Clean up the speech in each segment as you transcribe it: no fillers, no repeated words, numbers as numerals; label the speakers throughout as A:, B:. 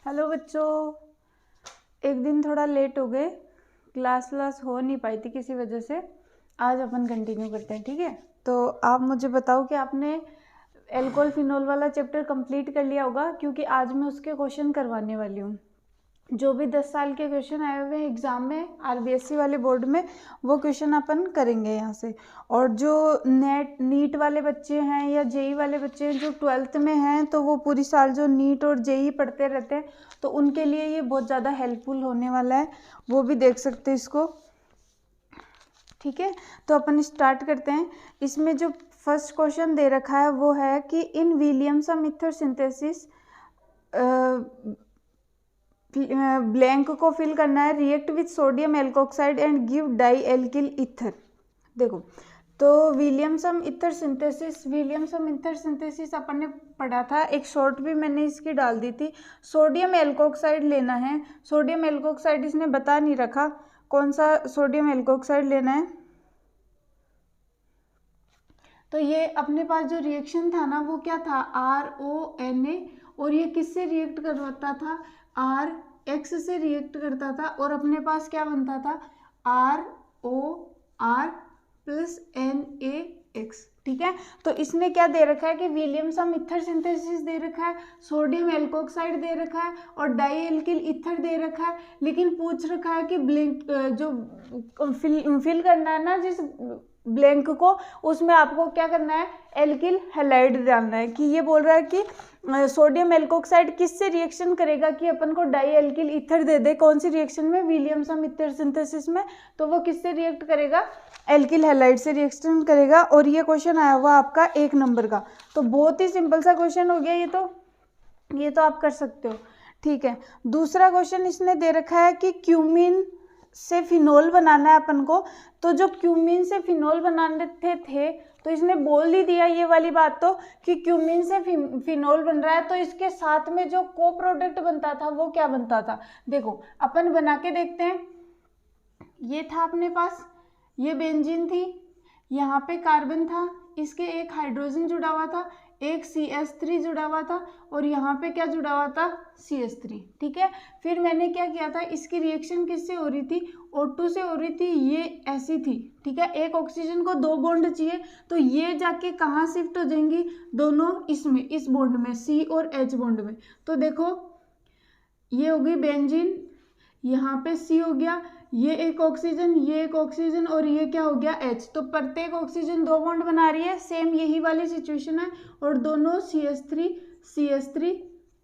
A: Hello बच्चों, एक दिन थोड़ा लेट हो गए, क्लास हो नहीं पाई थी किसी वजह से। आज अपन कंटिन्यू करते हैं, ठीक है। तो आप मुझे बताओ कि आपने एल्कोहल फिनोल वाला चैप्टर कंप्लीट कर लिया होगा, क्योंकि आज मैं उसके क्वेश्चन करवाने वाली हूँ। जो भी 10 साल के क्वेश्चन आए हुए हैं एग्ज़ाम में आरबीएससी वाले बोर्ड में, वो क्वेश्चन अपन करेंगे यहाँ से। और जो नीट वाले बच्चे हैं या जेई वाले बच्चे हैं जो 12th में हैं, तो वो पूरी साल जो नीट और जेई पढ़ते रहते हैं, तो उनके लिए ये बहुत ज़्यादा हेल्पफुल होने वाला है। वो भी देख सकते हैं इसको, ठीक है। तो अपन स्टार्ट करते हैं। इसमें जो फर्स्ट क्वेश्चन दे रखा है वो है कि in Williamson ether synthesis blank को फिल करना है, react with sodium alkoxide and give di alkyl ether. देखो, तो विलियमसन ईथर सिंथेसिस अपन ने पढ़ा था, एक शॉर्ट भी मैंने इसकी डाल दी थी। सोडियम एल्कोक्साइड लेना है। सोडियम एल्कोक्साइड इसने बता नहीं रखा कौन सा सोडियम एल्कोक्साइड लेना है। तो ये अपने पास जो रिएक्शन था ना, वो क्या था, RONA, और ये किससे रिएक्ट करवाता था, RX से रिएक्ट करता था, और अपने पास क्या बनता था, ROR प्लस NaX, ठीक है। तो इसने क्या दे रखा है कि विलियमसन ईथर सिंथेसिस दे रखा है, सोडियम एल्कोक्साइड दे रखा है और डाई एल्किल ईथर दे रखा है, लेकिन पूछ रखा है कि ब्लैंक जो फिल करना है ना जिस ब्लैंक को, उसमें आपको क्या करना है, एल्किल हैलाइड डालना है। कि ये बोल रहा है कि सोडियम एल्कोक्साइड किससे रिएक्शन करेगा कि अपन को डाई एल्किल ईथर दे दे, कौन सी रिएक्शन में, विलियमसन ईथर सिंथेसिस में। तो वो किससे रिएक्ट करेगा, एल्किल हैलाइड से रिएक्शन करेगा। और ये क्वेश्चन आया हुआ आपका 1 नंबर का। तो बहुत ही सिंपल सा क्वेश्चन हो गया ये तो आप कर सकते हो, ठीक है। दूसरा क्वेश्चन इसने दे रखा है कि क्यूमीन से फिनोल बनाना है अपन को। तो जो क्यूमीन से फिनोल बनाने थे तो इसने बोल ही दिया ये वाली बात, तो कि क्यूमीन से फिनोल बन रहा है, तो इसके साथ में जो को प्रोडक्ट बनता था वो क्या बनता था। देखो अपन बना के देखते हैं। ये था अपने पास, ये बेंजीन थी, यहाँ पे कार्बन था, इसके एक हाइड्रोजन जुड़ा हुआ था, एक CH3 जुड़ा हुआ था, और यहाँ पे क्या जुड़ा हुआ था, CH3, ठीक है। फिर मैंने क्या किया था, इसकी रिएक्शन किससे हो रही थी, O2 से हो रही थी, ये ऐसी थी, ठीक है। एक ऑक्सीजन को 2 बॉन्ड चाहिए, तो ये जाके कहाँ शिफ्ट हो जाएंगी, दोनों इसमें, इस बॉन्ड में, C और H बॉन्ड में। तो देखो ये होगी बेंजीन, यहाँ पे C हो गया, ये एक ऑक्सीजन और ये क्या हो गया, H। तो प्रत्येक ऑक्सीजन 2 बॉन्ड बना रही है, सेम यही वाली सिचुएशन है, और दोनों CH3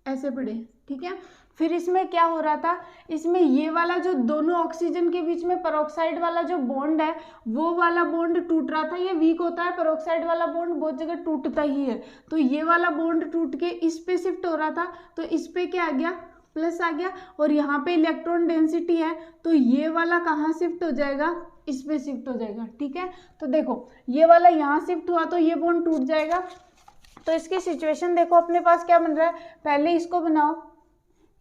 A: ऐसे पड़े, ठीक है। फिर इसमें क्या हो रहा था, इसमें ये वाला जो दोनों ऑक्सीजन के बीच में पेरोक्साइड वाला जो बॉन्ड है, वो वाला बॉन्ड टूट रहा था। ये वीक होता है, पेरोक्साइड वाला बॉन्ड बहुत जगह टूटता ही है। तो ये वाला बॉन्ड टूट के इस पे शिफ्ट हो रहा था, तो इस पे क्या आ गया, प्लस आ गया, और यहाँ पे इलेक्ट्रॉन डेंसिटी है, तो ये वाला कहाँ शिफ्ट हो जाएगा, इस पे शिफ्ट हो जाएगा, ठीक है। तो देखो ये वाला यहाँ शिफ्ट हुआ तो ये बॉन्ड टूट जाएगा। तो इसकी सिचुएशन देखो, अपने पास क्या बन रहा है, पहले इसको बनाओ,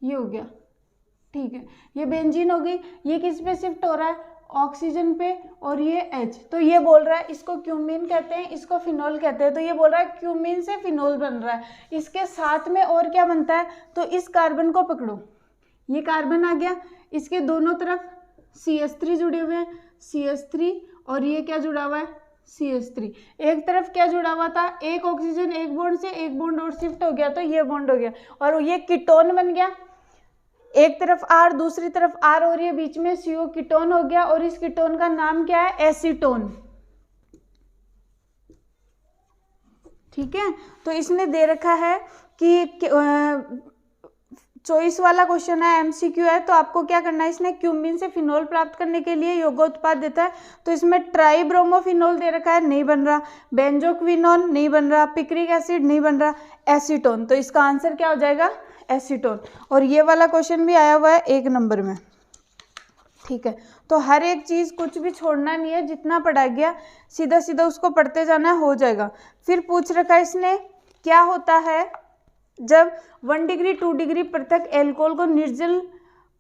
A: ये हो गया, ठीक है। ये बेंजीन हो गई, ये किस पे शिफ्ट हो रहा है, ऑक्सीजन पे, और ये H। तो ये बोल रहा है इसको क्यूमीन कहते हैं, इसको फिनोल कहते हैं। तो ये बोल रहा है क्यूमीन से फिनोल बन रहा है, इसके साथ में और क्या बनता है, तो इस कार्बन को पकड़ो, ये कार्बन आ गया, इसके दोनों तरफ CH3 जुड़े हुए हैं, CH3, और ये क्या जुड़ा हुआ है, CH3। एक तरफ क्या जुड़ा हुआ था, एक ऑक्सीजन एक बॉन्ड से एक बॉन्ड और शिफ्ट हो गया, तो ये बॉन्ड हो गया, और ये कीटोन बन गया। एक तरफ R दूसरी तरफ R, और ये बीच में CO कीटोन हो गया, और इस कीटोन का नाम क्या है, एसीटोन, ठीक है। तो इसने दे रखा है कि चॉइस वाला क्वेश्चन है, MCQ है, तो आपको क्या करना है, इसने क्यूमीन से फिनोल प्राप्त करने के लिए योगोत्पाद देता है। तो इसमें ट्राइब्रोमोफिनोल दे रखा है, नहीं बन रहा, बेंजोक्विनोन नहीं बन रहा, पिक्रिक एसिड नहीं बन रहा, एसीटोन। तो इसका आंसर क्या हो जाएगा, एसीटोन। और ये वाला क्वेश्चन भी आया हुआ है 1 नंबर में, ठीक है। तो हर एक चीज़ कुछ भी छोड़ना नहीं है, जितना पढ़ा गया सीधा सीधा उसको पढ़ते जाना, हो जाएगा। फिर पूछ रखा है इसने, क्या होता है जब 1 डिग्री 2 डिग्री पृथक एल्कोहल को निर्जल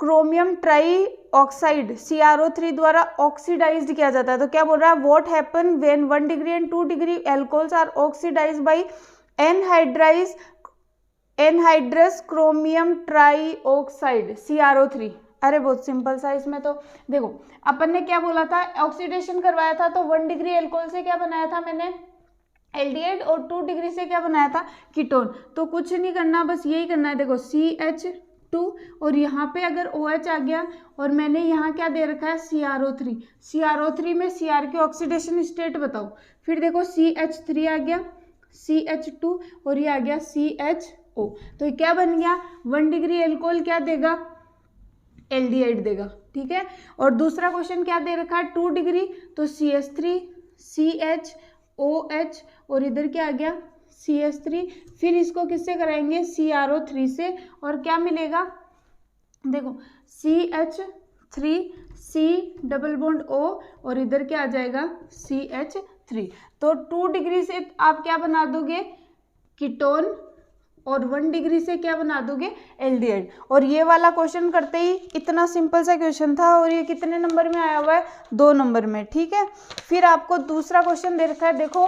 A: क्रोमियम ट्राई ऑक्साइड CrO3 द्वारा ऑक्सीडाइज्ड किया जाता है। तो क्या बोल रहा है, what happen when 1 degree and 2 degree alcohols are oxidised by anhydrides anhydrous chromium trioxide CrO3। अरे बहुत सिंपल सा, इसमें तो देखो अपन ने क्या बोला था, ऑक्सीडेशन करवाया था तो 1 डिग्री एल्कोहल से क्या बनाया था मैंने, एल्डिहाइड, और 2 डिग्री से क्या बनाया था, कीटोन। तो कुछ नहीं करना, बस यही करना है। देखो CH2 और यहाँ पे अगर OH आ गया और मैंने यहाँ क्या दे रखा है CrO3, CrO3 में Cr के ऑक्सीडेशन स्टेट बताओ। फिर देखो CH3 आ गया, CH2 और ये आ गया CHO। तो ये क्या बन गया, 1 डिग्री एल्कोहल क्या देगा, एल्डिहाइड देगा। ठीक है, और दूसरा क्वेश्चन क्या दे रखा है 2 डिग्री, तो CH3 CHOH और इधर क्या आ गया CH3। फिर इसको किससे कराएंगे, CrO3 से, और क्या मिलेगा, देखो CH3 C double bond O और इधर क्या आ जाएगा CH3। तो 2 डिग्री से आप क्या बना दोगे, कीटोन, और 1 डिग्री से क्या बना दोगे, एल्डिहाइड। और ये वाला क्वेश्चन करते ही इतना सिंपल सा क्वेश्चन था, और ये कितने नंबर में आया हुआ है, 2 नंबर में। ठीक है, फिर आपको दूसरा क्वेश्चन दे रखा है। देखो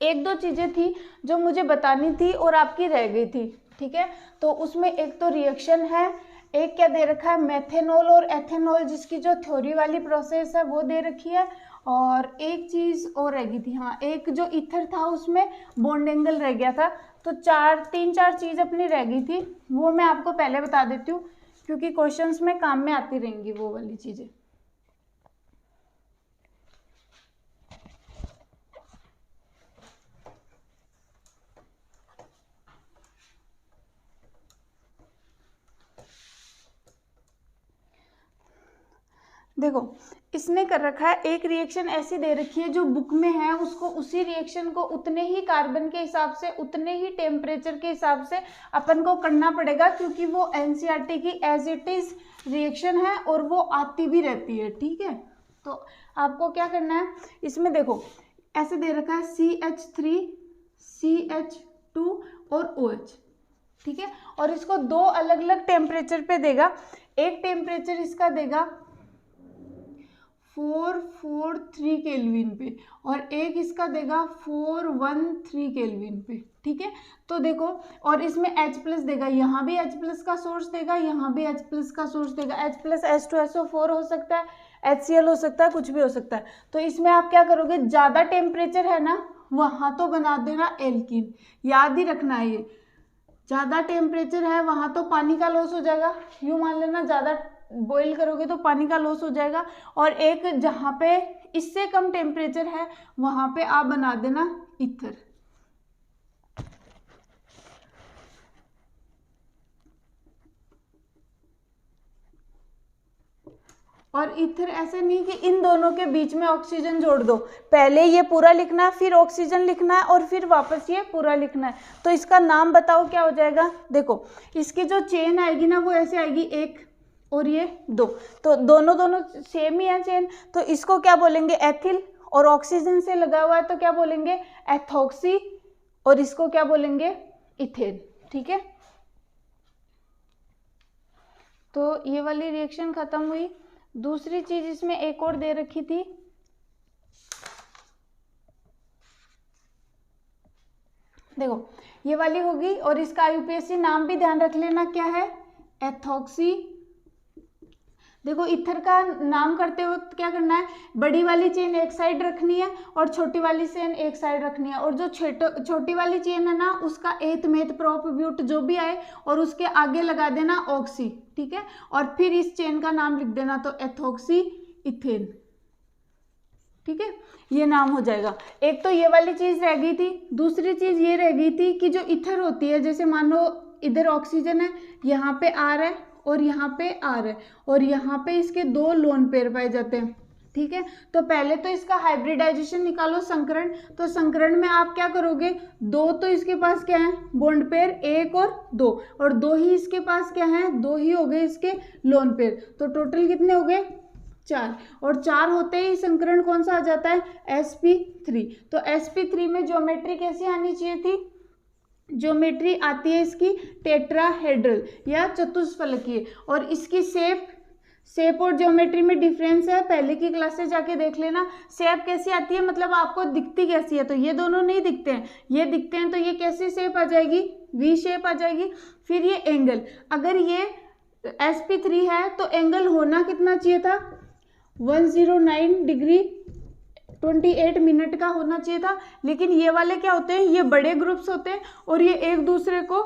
A: 1-2 चीजें थी जो मुझे बतानी थी और आपकी रह गई थी। ठीक है, तो उसमें एक तो रिएक्शन है, एक क्या दे रखा है मेथेनॉल और एथेनॉल, जिसकी जो थ्योरी वाली प्रोसेस है वो दे रखी है, और एक चीज और रह गई थी, हाँ एक जो ईथर था उसमें बॉन्ड एंगल रह गया था। तो 3-4 चीज अपनी रह गई थी, वो मैं आपको पहले बता देती हूँ क्योंकि क्वेश्चंस में काम में आती रहेंगी वो वाली चीजें। देखो इसने कर रखा है, एक रिएक्शन ऐसी दे रखी है जो बुक में है, उसको उसी रिएक्शन को उतने ही कार्बन के हिसाब से, उतने ही टेम्परेचर के हिसाब से अपन को करना पड़ेगा, क्योंकि वो एनसीईआरटी की एज इट इज रिएक्शन है और वो आती भी रहती है। ठीक है, तो आपको क्या करना है, इसमें देखो ऐसे दे रखा है CH3 CH2 और OH। ठीक है, और इसको 2 अलग अलग टेम्परेचर पे देगा। एक टेम्परेचर इसका देगा 443 केल्विन पे, और एक इसका देगा 413 केल्विन पे। ठीक है, तो देखो, और इसमें H+ देगा, यहाँ भी H+ का सोर्स देगा, यहाँ भी H+ का सोर्स देगा। H+ H2SO4 हो सकता है, HCl हो सकता है, कुछ भी हो सकता है। तो इसमें आप क्या करोगे, ज़्यादा टेम्परेचर है ना, वहाँ तो बना देना एल्कीन, याद ही रखना है ये। ज़्यादा टेम्परेचर है वहाँ तो पानी का लॉस हो जाएगा, यूँ मान लेना ज़्यादा बॉईल करोगे तो पानी का लॉस हो जाएगा। और एक जहाँ पे इससे कम टेम्परेचर है वहाँ पे आप बना देना ईथर। और ईथर ऐसे नहीं कि इन दोनों के बीच में ऑक्सीजन जोड़ दो, पहले ये पूरा लिखना है, फिर ऑक्सीजन लिखना है, और फिर वापस ये पूरा लिखना है। तो इसका नाम बताओ क्या हो जाएगा। देखो इसकी जो चेन आएगी ना वो ऐसे आएगी, 1 और ये 2, तो दोनों सेम ही है चेन, तो इसको क्या बोलेंगे एथिल, और ऑक्सीजन से लगा हुआ है तो क्या बोलेंगे एथॉक्सी, और इसको क्या बोलेंगे इथेन। ठीक है, तो ये वाली रिएक्शन खत्म हुई। दूसरी चीज इसमें एक और दे रखी थी, देखो ये वाली होगी, और इसका यूपीएससी नाम भी ध्यान रख लेना क्या है, एथॉक्सी। देखो ईथर का नाम करते वक्त क्या करना है, बड़ी वाली चेन एक साइड रखनी है और छोटी वाली चेन एक साइड रखनी है, और जो छोटी वाली चेन है ना उसका एथ मेथ प्रोप ब्यूट जो भी आए और उसके आगे लगा देना ऑक्सी। ठीक है, और फिर इस चेन का नाम लिख देना, तो एथॉक्सी इथेन। ठीक है, ये नाम हो जाएगा। एक तो ये वाली चीज रह गई थी, दूसरी चीज ये रह गई थी कि जो ईथर होती है, जैसे मान लो इधर ऑक्सीजन है, यहाँ पे R है और यहाँ पे R है, और यहाँ पे इसके 2 लोन पेयर पाए जाते हैं। ठीक है, तो पहले तो इसका हाइब्रिडाइजेशन निकालो, संकरण। तो संकरण में आप क्या करोगे, 2 तो इसके पास क्या है बॉन्ड पेयर, 1 और 2, और 2 ही इसके पास क्या है, 2 ही हो गए इसके लोन पेयर, तो टोटल कितने हो गए 4, और 4 होते ही संकरण कौन सा आ जाता है sp3। तो sp3 में ज्योमेट्री कैसी आनी चाहिए थी, ज्योमेट्री आती है इसकी टेट्राहेड्रल या चतुष्फलकीय, और इसकी शेप शेप और ज्योमेट्री में डिफरेंस है, पहले की क्लास से जाके देख लेना। शेप कैसी आती है, मतलब आपको दिखती कैसी है, तो ये दोनों नहीं दिखते हैं, ये दिखते हैं, तो ये कैसी शेप आ जाएगी, वी शेप आ जाएगी। फिर ये एंगल, अगर ये sp3 है तो एंगल होना कितना चाहिए था, 109 डिग्री 28 मिनट का होना चाहिए था, लेकिन ये वाले क्या होते हैं, ये बड़े ग्रुप्स होते हैं और ये एक दूसरे को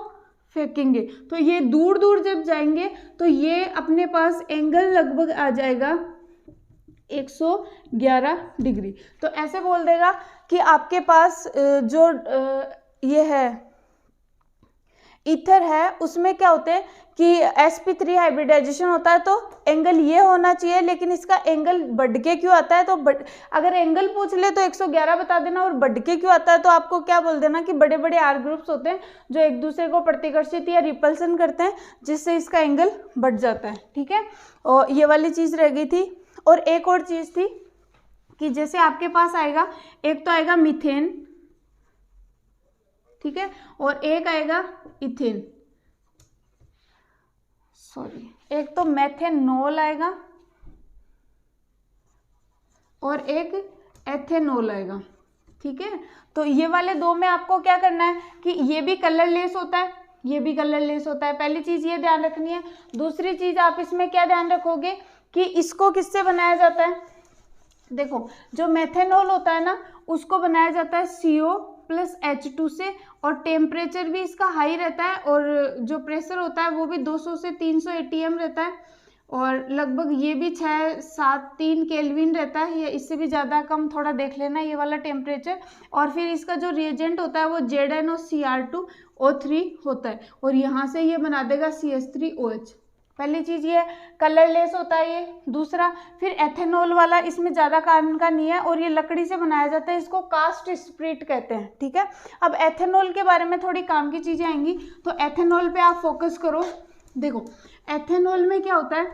A: फेंकेंगे, तो ये दूर दूर जब जाएंगे तो ये अपने पास एंगल लगभग आ जाएगा 111 डिग्री। तो ऐसे बोल देगा कि आपके पास जो ये है ईथर है उसमें क्या होते हैं कि sp3 हाइब्रिडाइजेशन होता है तो एंगल ये होना चाहिए, लेकिन इसका एंगल बढ़ के क्यों आता है, तो अगर एंगल पूछ ले तो 111 बता देना, और बढ़ के क्यों आता है तो आपको क्या बोल देना कि बड़े बड़े आर ग्रुप्स होते हैं जो एक दूसरे को प्रतिकर्षित या रिपल्सन करते हैं, जिससे इसका एंगल बढ़ जाता है। ठीक है, और ये वाली चीज़ रह गई थी। और एक और चीज़ थी कि जैसे आपके पास आएगा, एक तो आएगा मीथेन, ठीक है, और एक आएगा इथेन, सॉरी एक तो मेथेनॉल आएगा और एक एथेनॉल आएगा। ठीक है, तो ये वाले दो में आपको क्या करना है कि ये भी कलरलेस होता है, ये भी कलरलेस होता है, पहली चीज ये ध्यान रखनी है। दूसरी चीज आप इसमें क्या ध्यान रखोगे कि इसको किससे बनाया जाता है, देखो जो मेथेनॉल होता है ना उसको बनाया जाता है CO+H2 से, और टेम्परेचर भी इसका हाई रहता है, और जो प्रेशर होता है वो भी 200 से 300 ATM रहता है, और लगभग ये भी 673 केल्विन रहता है, या इससे भी ज़्यादा कम थोड़ा देख लेना ये वाला टेम्परेचर। और फिर इसका जो रिएजेंट होता है वो ZnOCr2O3 होता है, और यहाँ से ये बना देगा CH3OH। पहली चीज़ ये कलरलेस होता है ये। दूसरा फिर एथेनॉल वाला, इसमें ज़्यादा कार्बन का नहीं है और ये लकड़ी से बनाया जाता है, इसको कास्ट स्प्रिट कहते हैं। ठीक है, अब एथेनॉल के बारे में थोड़ी काम की चीज़ें आएंगी, तो एथेनॉल पे आप फोकस करो। देखो एथेनॉल में क्या होता है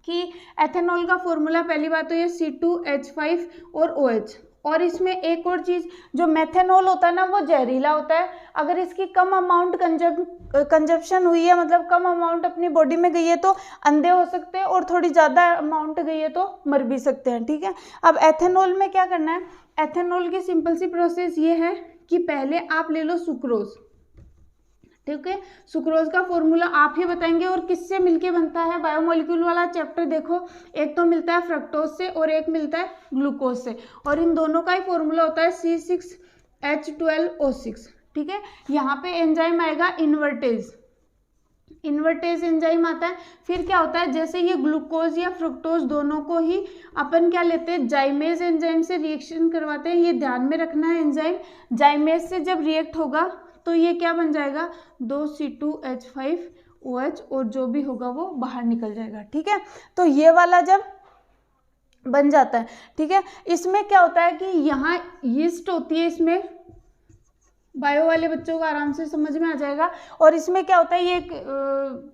A: कि एथेनॉल का फॉर्मूला, पहली बात तो ये C2H5 और OH, और इसमें एक और चीज़, जो मेथेनॉल होता है ना वो जहरीला होता है, अगर इसकी कम अमाउंट कंजप्शन हुई है, मतलब कम अमाउंट अपनी बॉडी में गई है तो अंधे हो सकते हैं, और थोड़ी ज़्यादा अमाउंट गई है तो मर भी सकते हैं। ठीक है, अब एथेनॉल में क्या करना है, एथेनॉल की सिंपल सी प्रोसेस ये है कि पहले आप ले लो सुक्रोज। ठीक है, सुक्रोज का फॉर्मूला आप ही बताएंगे, और किससे मिलके बनता है, बायोमोलिक्यूल वाला चैप्टर देखो, एक तो मिलता है फ्रक्टोज से और एक मिलता है ग्लूकोज से, और इन दोनों का ही फॉर्मूला होता है C6H12O6। ठीक है, यहाँ पे एंजाइम आएगा इन्वर्टेज, इन्वर्टेज एंजाइम आता है। फिर क्या होता है, जैसे ये ग्लूकोज या फ्रुक्टोज दोनों को ही अपन क्या लेते हैं, जाइमेज एंजाइम से रिएक्शन करवाते हैं, ये ध्यान में रखना है। एंजाइम जाइमेज से जब रिएक्ट होगा तो ये क्या बन जाएगा, 2C2H5OH, और जो भी होगा वो बाहर निकल जाएगा। ठीक है, तो ये वाला जब बन जाता है, ठीक है, इसमें क्या होता है कि यहाँ यीस्ट होती है, इसमें बायो वाले बच्चों को आराम से समझ में आ जाएगा। और इसमें क्या होता है, ये एक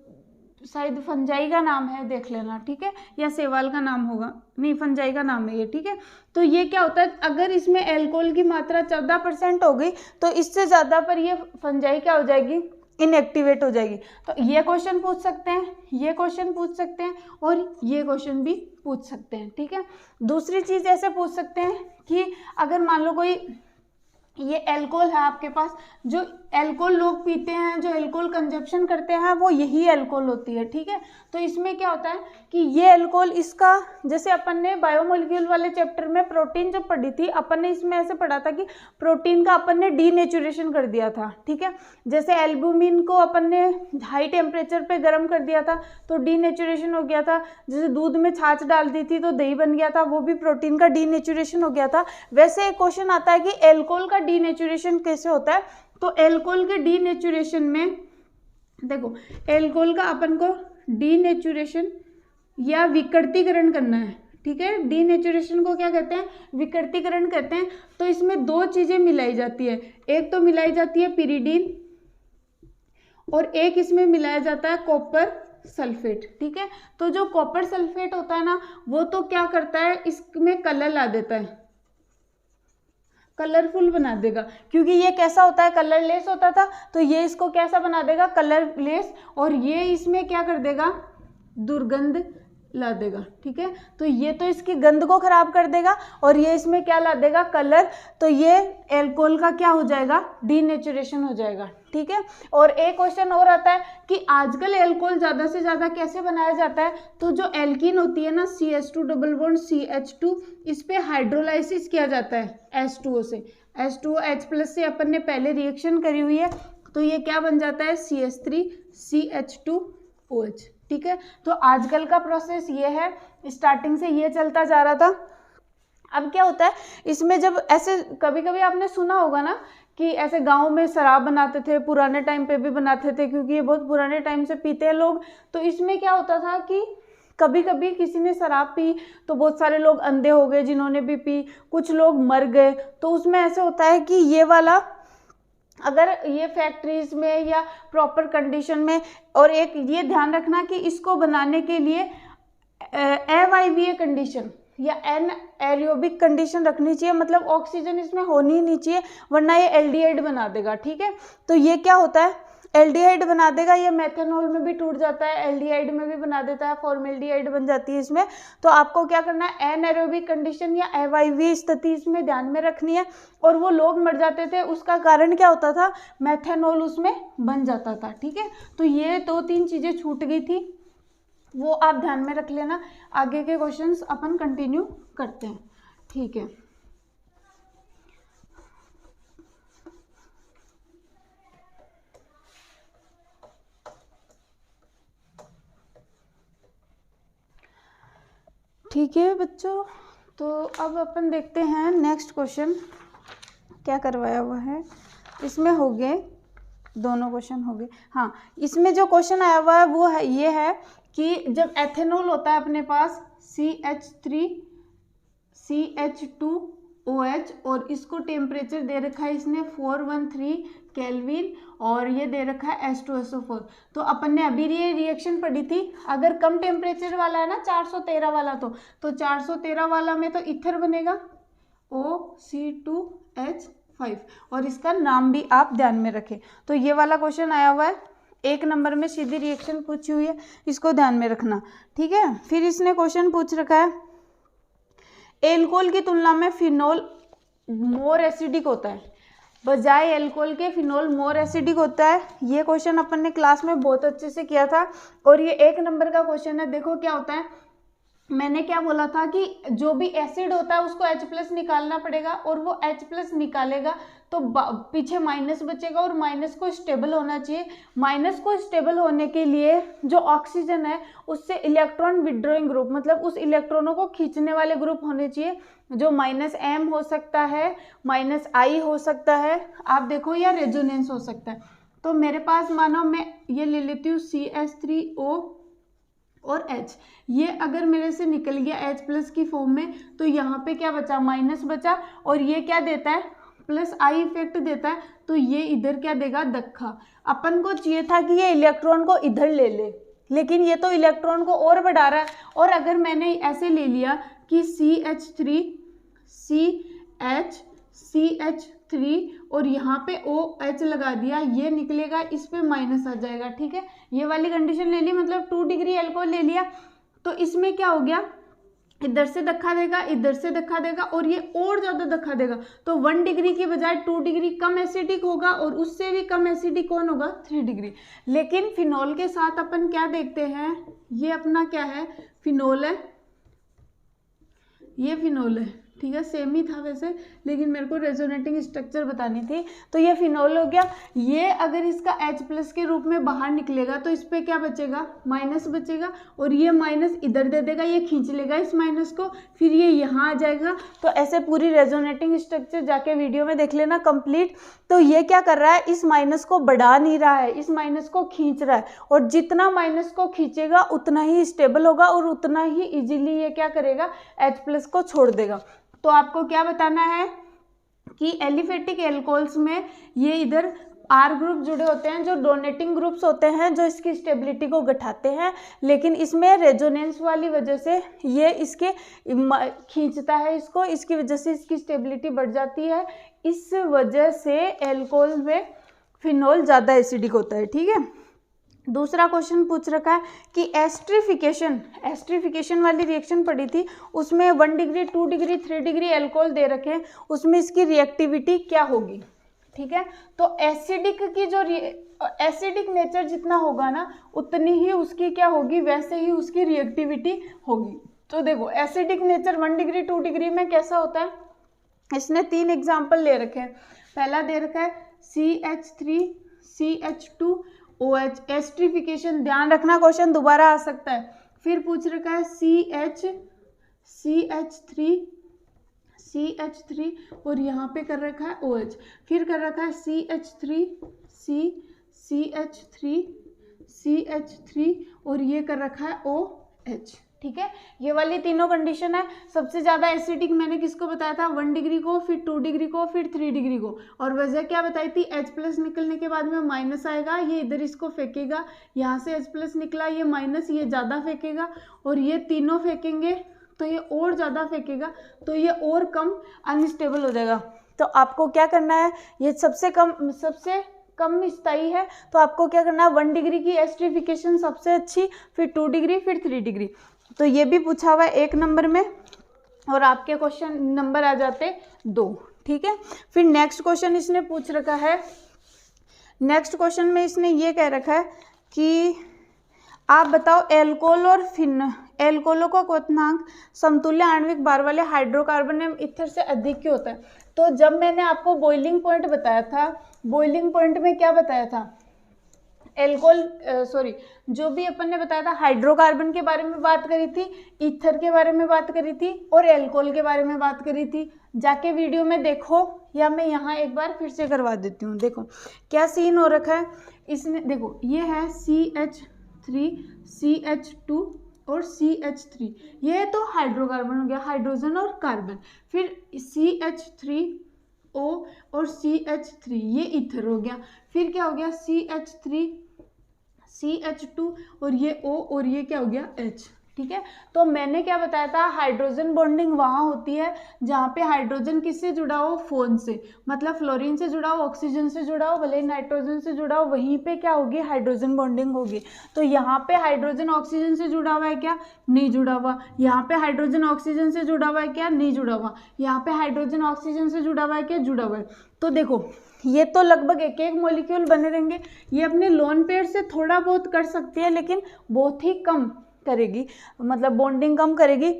A: शायद फंजाई का नाम है, देख लेना। ठीक है, या सेवाल का नाम होगा, नहीं फंजाई का नाम है ये। ठीक है, तो ये क्या होता है, अगर इसमें एल्कोहल की मात्रा 14% हो गई तो इससे ज़्यादा पर ये फंजाई क्या हो जाएगी, इनएक्टिवेट हो जाएगी। तो ये क्वेश्चन पूछ सकते हैं, ये क्वेश्चन पूछ सकते हैं, और ये क्वेश्चन भी पूछ सकते हैं। ठीक है, दूसरी चीज़ ऐसे पूछ सकते हैं कि अगर मान लो कोई ये एल्कोहल है आपके पास, जो एल्कोहल लोग पीते हैं, जो एल्कोहल कंजप्शन करते हैं, वो यही एल्कोहल होती है। ठीक है, तो इसमें क्या होता है कि ये एल्कोहल, इसका जैसे अपन ने बायोमोलिक्यूल वाले चैप्टर में प्रोटीन जब पढ़ी थी, अपन ने इसमें ऐसे पढ़ा था कि प्रोटीन का अपन ने डीनेचुरेशन कर दिया था। ठीक है, जैसे एल्बुमिन को अपन ने हाई टेम्परेचर पे गर्म कर दिया था तो डीनेचुरेशन हो गया था, जैसे दूध में छाछ डाल दी थी तो दही बन गया था, वो भी प्रोटीन का डीनेचुरेशन हो गया था। वैसे एक क्वेश्चन आता है कि एल्कोहल का डीनेचुरेशन कैसे होता है, तो एल्कोहल के डीनेचुरेशन में देखो, एल्कोहल का अपन को डीनेचुरेशन या विकृतीकरण करना है। ठीक है, डीनेचुरेशन को क्या कहते हैं, विकृतीकरण कहते हैं। तो इसमें दो चीजें मिलाई जाती है, एक तो मिलाई जाती है पिरीडीन और एक इसमें मिलाया जाता है कॉपर सल्फेट। ठीक है, तो जो कॉपर सल्फेट होता है ना, वो तो क्या करता है, इसमें कलर ला देता है, कलरफुल बना देगा, क्योंकि ये कैसा होता है, कलरलेस होता था, तो ये इसको कैसा बना देगा, कलरलेस, और ये इसमें क्या कर देगा, दुर्गंध ला देगा, ठीक है। तो ये तो इसकी गंध को खराब कर देगा और ये इसमें क्या ला देगा, कलर। तो ये एल्कोहल का क्या हो जाएगा, डीनेचुरेशन हो जाएगा, ठीक है। और एक क्वेश्चन और आता है कि आजकल एल्कोहल ज़्यादा से ज़्यादा कैसे बनाया जाता है, तो जो एल्कीन होती है ना, CH2 डबल बॉन्ड CH2, इस पे हाइड्रोलाइसिस किया जाता है H2O से, H2OH+ से अपन ने पहले रिएक्शन करी हुई है, तो ये क्या बन जाता है, CH3 CH2OH, ठीक है। तो आजकल का प्रोसेस ये है, स्टार्टिंग से ये चलता जा रहा था। अब क्या होता है इसमें, जब ऐसे कभी कभी आपने सुना होगा ना कि ऐसे गांव में शराब बनाते थे, पुराने टाइम पे भी बनाते थे क्योंकि ये बहुत पुराने टाइम से पीते हैं लोग। तो इसमें क्या होता था कि कभी कभी किसी ने शराब पी तो बहुत सारे लोग अंधे हो गए जिन्होंने भी पी, कुछ लोग मर गए। तो उसमें ऐसे होता है कि ये वाला, अगर ये फैक्ट्रीज में या प्रॉपर कंडीशन में, और एक ये ध्यान रखना कि इसको बनाने के लिए एवाईवीए कंडीशन या एन एरोबिक कंडीशन रखनी चाहिए, मतलब ऑक्सीजन इसमें होनी ही नहीं चाहिए, वरना ये एल्डिहाइड बना देगा, ठीक है। तो ये क्या होता है, एल्डिहाइड बना देगा, ये मेथनॉल में भी टूट जाता है, एल्डिहाइड में भी बना देता है, फॉर्मेल्डिहाइड बन जाती है इसमें। तो आपको क्या करना है, एनएरोबिक कंडीशन या एवाईवी स्थिति इसमें ध्यान में रखनी है। और वो लोग मर जाते थे, उसका कारण क्या होता था, मेथनॉल उसमें बन जाता था, ठीक है। तो ये 2-3 चीज़ें छूट गई थी, वो आप ध्यान में रख लेना। आगे के क्वेश्चंस अपन कंटिन्यू करते हैं, ठीक है। ठीक है बच्चों, तो अब अपन देखते हैं नेक्स्ट क्वेश्चन क्या करवाया हुआ है। इसमें हो गए, दोनों क्वेश्चन हो गए। हाँ, इसमें जो क्वेश्चन आया हुआ है वो है, ये है कि जब एथेनॉल होता है अपने पास CH3 CH2OH और इसको टेम्परेचर दे रखा है इसने 413 केल्विन और ये दे रखा है H2SO4। तो अपन ने अभी ये रिएक्शन पढ़ी थी, अगर कम टेम्परेचर वाला है ना 413 वाला, तो 413 वाला में तो ईथर बनेगा OC2H5 और इसका नाम भी आप ध्यान में रखें। तो ये वाला क्वेश्चन आया हुआ है, 1 नंबर में सीधी रिएक्शन पूछी हुई है, इसको ध्यान में रखना, ठीक है। फिर इसने क्वेश्चन पूछ रखा है, एल्कोहल की तुलना में फिनोल मोर एसिडिक होता है, बजाय एल्कोहल के फिनोल मोर एसिडिक होता है। ये क्वेश्चन अपन ने क्लास में बहुत अच्छे से किया था और ये 1 नंबर का क्वेश्चन है। देखो क्या होता है, मैंने क्या बोला था कि जो भी एसिड होता है उसको H+ निकालना पड़ेगा और वो H+ निकालेगा तो पीछे माइनस बचेगा और माइनस को स्टेबल होना चाहिए। माइनस को स्टेबल होने के लिए जो ऑक्सीजन है उससे इलेक्ट्रॉन विड्रॉइंग ग्रुप, मतलब उस इलेक्ट्रॉनों को खींचने वाले ग्रुप होने चाहिए, जो -M हो सकता है, -I हो सकता है, आप देखो, या रेजोनेंस हो सकता है। तो मेरे पास मानो मैं ये ले लेती हूँ CH3O और H, ये अगर मेरे से निकल गया H+ की फॉर्म में, तो यहाँ पे क्या बचा, माइनस बचा, और ये क्या देता है, +I इफेक्ट देता है, तो ये इधर क्या देगा, धक्का। अपन को चाहिए था कि ये इलेक्ट्रॉन को इधर ले ले, लेकिन ये तो इलेक्ट्रॉन को और बढ़ा रहा है। और अगर मैंने ऐसे ले लिया कि CH3 CH3 और यहाँ पे OH लगा दिया, ये निकलेगा, इस पे माइनस आ जाएगा, ठीक है। ये वाली कंडीशन ले ली, मतलब 2 डिग्री एल्कोहल ले लिया, तो इसमें क्या हो गया, इधर से धक्का देगा, इधर से धक्का देगा और ये और ज़्यादा धक्का देगा, तो 1 डिग्री की बजाय 2 डिग्री कम एसिडिक होगा और उससे भी कम एसिडिक कौन होगा, 3 डिग्री। लेकिन फिनॉल के साथ अपन क्या देखते हैं, ये अपना क्या है, फिनॉल है, ये फिनॉल है, ठीक है, सेम ही था वैसे, लेकिन मेरे को रेजोनेटिंग स्ट्रक्चर बतानी थी। तो ये फिनॉल हो गया, ये अगर इसका H+ के रूप में बाहर निकलेगा तो इस पे क्या बचेगा, माइनस बचेगा, और ये माइनस इधर दे देगा, ये खींच लेगा इस माइनस को, फिर ये यहाँ आ जाएगा। तो ऐसे पूरी रेजोनेटिंग स्ट्रक्चर जाके वीडियो में देख लेना कंप्लीट। तो ये क्या कर रहा है, इस माइनस को बढ़ा नहीं रहा है, इस माइनस को खींच रहा है, और जितना माइनस को खींचेगा उतना ही स्टेबल होगा और उतना ही इजीली ये क्या करेगा, H+ को छोड़ देगा। तो आपको क्या बताना है कि एलिफेटिक एल्कोहल्स में ये इधर R ग्रुप जुड़े होते हैं, जो डोनेटिंग ग्रुप्स होते हैं, जो इसकी स्टेबिलिटी को घटाते हैं, लेकिन इसमें रेजोनेंस वाली वजह से ये इसके खींचता है इसको, इसकी वजह से इसकी स्टेबिलिटी बढ़ जाती है। इस वजह से एल्कोहल में फिनॉल ज़्यादा एसिडिक होता है, ठीक है। दूसरा क्वेश्चन पूछ रखा है कि एस्ट्रीफिकेशन वाली रिएक्शन पड़ी थी, उसमें 1 डिग्री 2 डिग्री 3 डिग्री एल्कोहल दे रखे हैं, उसमें इसकी रिएक्टिविटी क्या होगी। ठीक है, तो एसिडिक की जो एसिडिक नेचर जितना होगा ना उतनी ही उसकी क्या होगी, वैसे ही उसकी रिएक्टिविटी होगी। तो देखो एसिडिक नेचर 1 डिग्री 2 डिग्री में कैसा होता है, इसने 3 एग्जाम्पल ले रखे हैं। पहला दे रखा है CH3 CH2 OH, एस्ट्रीफिकेशन, ध्यान रखना क्वेश्चन दोबारा आ सकता है। फिर पूछ रखा है CH3 और यहाँ पे कर रखा है OH, फिर कर रखा है CH3 और ये कर रखा है OH। ठीक है, ये वाली तीनों कंडीशन है। सबसे ज़्यादा एसिडिक मैंने किसको बताया था, 1 डिग्री को, फिर 2 डिग्री को, फिर 3 डिग्री को। और वजह क्या बताई थी, H+ निकलने के बाद में माइनस आएगा, ये इधर इसको फेंकेगा, यहाँ से H+ निकला, ये माइनस, ये ज़्यादा फेंकेगा, और ये तीनों फेंकेंगे तो ये और ज़्यादा फेंकेगा, तो ये और कम अनस्टेबल हो जाएगा। तो आपको क्या करना है, ये सबसे कम स्थायी है, तो आपको क्या करना है, 1 डिग्री की एस्ट्रीफिकेशन सबसे अच्छी, फिर 2 डिग्री, फिर 3 डिग्री। तो ये भी पूछा हुआ है 1 नंबर में, और आपके क्वेश्चन नंबर आ जाते 2। ठीक है, फिर नेक्स्ट क्वेश्चन इसने पूछ रखा है, नेक्स्ट क्वेश्चन में इसने ये कह रखा है कि आप बताओ एल्कोहल और एल्कोहलों का क्वथनांक समतुल्य आणविक भार वाले हाइड्रोकार्बन एवं ईथर से अधिक क्यों होता है। तो जब मैंने आपको बॉइलिंग पॉइंट बताया था, बॉइलिंग पॉइंट में क्या बताया था, जो भी अपन ने बताया था, हाइड्रोकार्बन के बारे में बात करी थी, ईथर के बारे में बात करी थी, और एल्कोहल के बारे में बात करी थी। जाके वीडियो में देखो, या मैं यहाँ एक बार फिर से करवा देती हूँ। देखो क्या सीन हो रखा है इसने, देखो ये है CH3 CH2 और CH3, ये तो हाइड्रोकार्बन हो गया, हाइड्रोजन और कार्बन। फिर CH3O और CH3, ये ईथर हो गया। फिर क्या हो गया, CH3 CH2 और ये O और ये क्या हो गया, H। ठीक है, तो मैंने क्या बताया था, हाइड्रोजन बॉन्डिंग वहाँ होती है जहाँ पे हाइड्रोजन किससे जुड़ा हो, फोन से, मतलब फ्लोरीन से जुड़ा हो, ऑक्सीजन से जुड़ा हो, भले नाइट्रोजन से जुड़ा हो, वहीं पे क्या होगी, हाइड्रोजन बॉन्डिंग होगी। तो यहाँ पे हाइड्रोजन ऑक्सीजन से जुड़ा हुआ है क्या, नहीं जुड़ा हुआ। यहाँ पे हाइड्रोजन ऑक्सीजन से जुड़ा हुआ है क्या, नहीं जुड़ा हुआ। यहाँ पे हाइड्रोजन ऑक्सीजन से जुड़ा हुआ है क्या, जुड़ा हुआ है। तो देखो ये तो लगभग एक एक मॉलिक्यूल बने रहेंगे, ये अपने लोन पेयर से थोड़ा बहुत कर सकती है, लेकिन बहुत ही कम करेगी, मतलब बॉन्डिंग कम करेगी।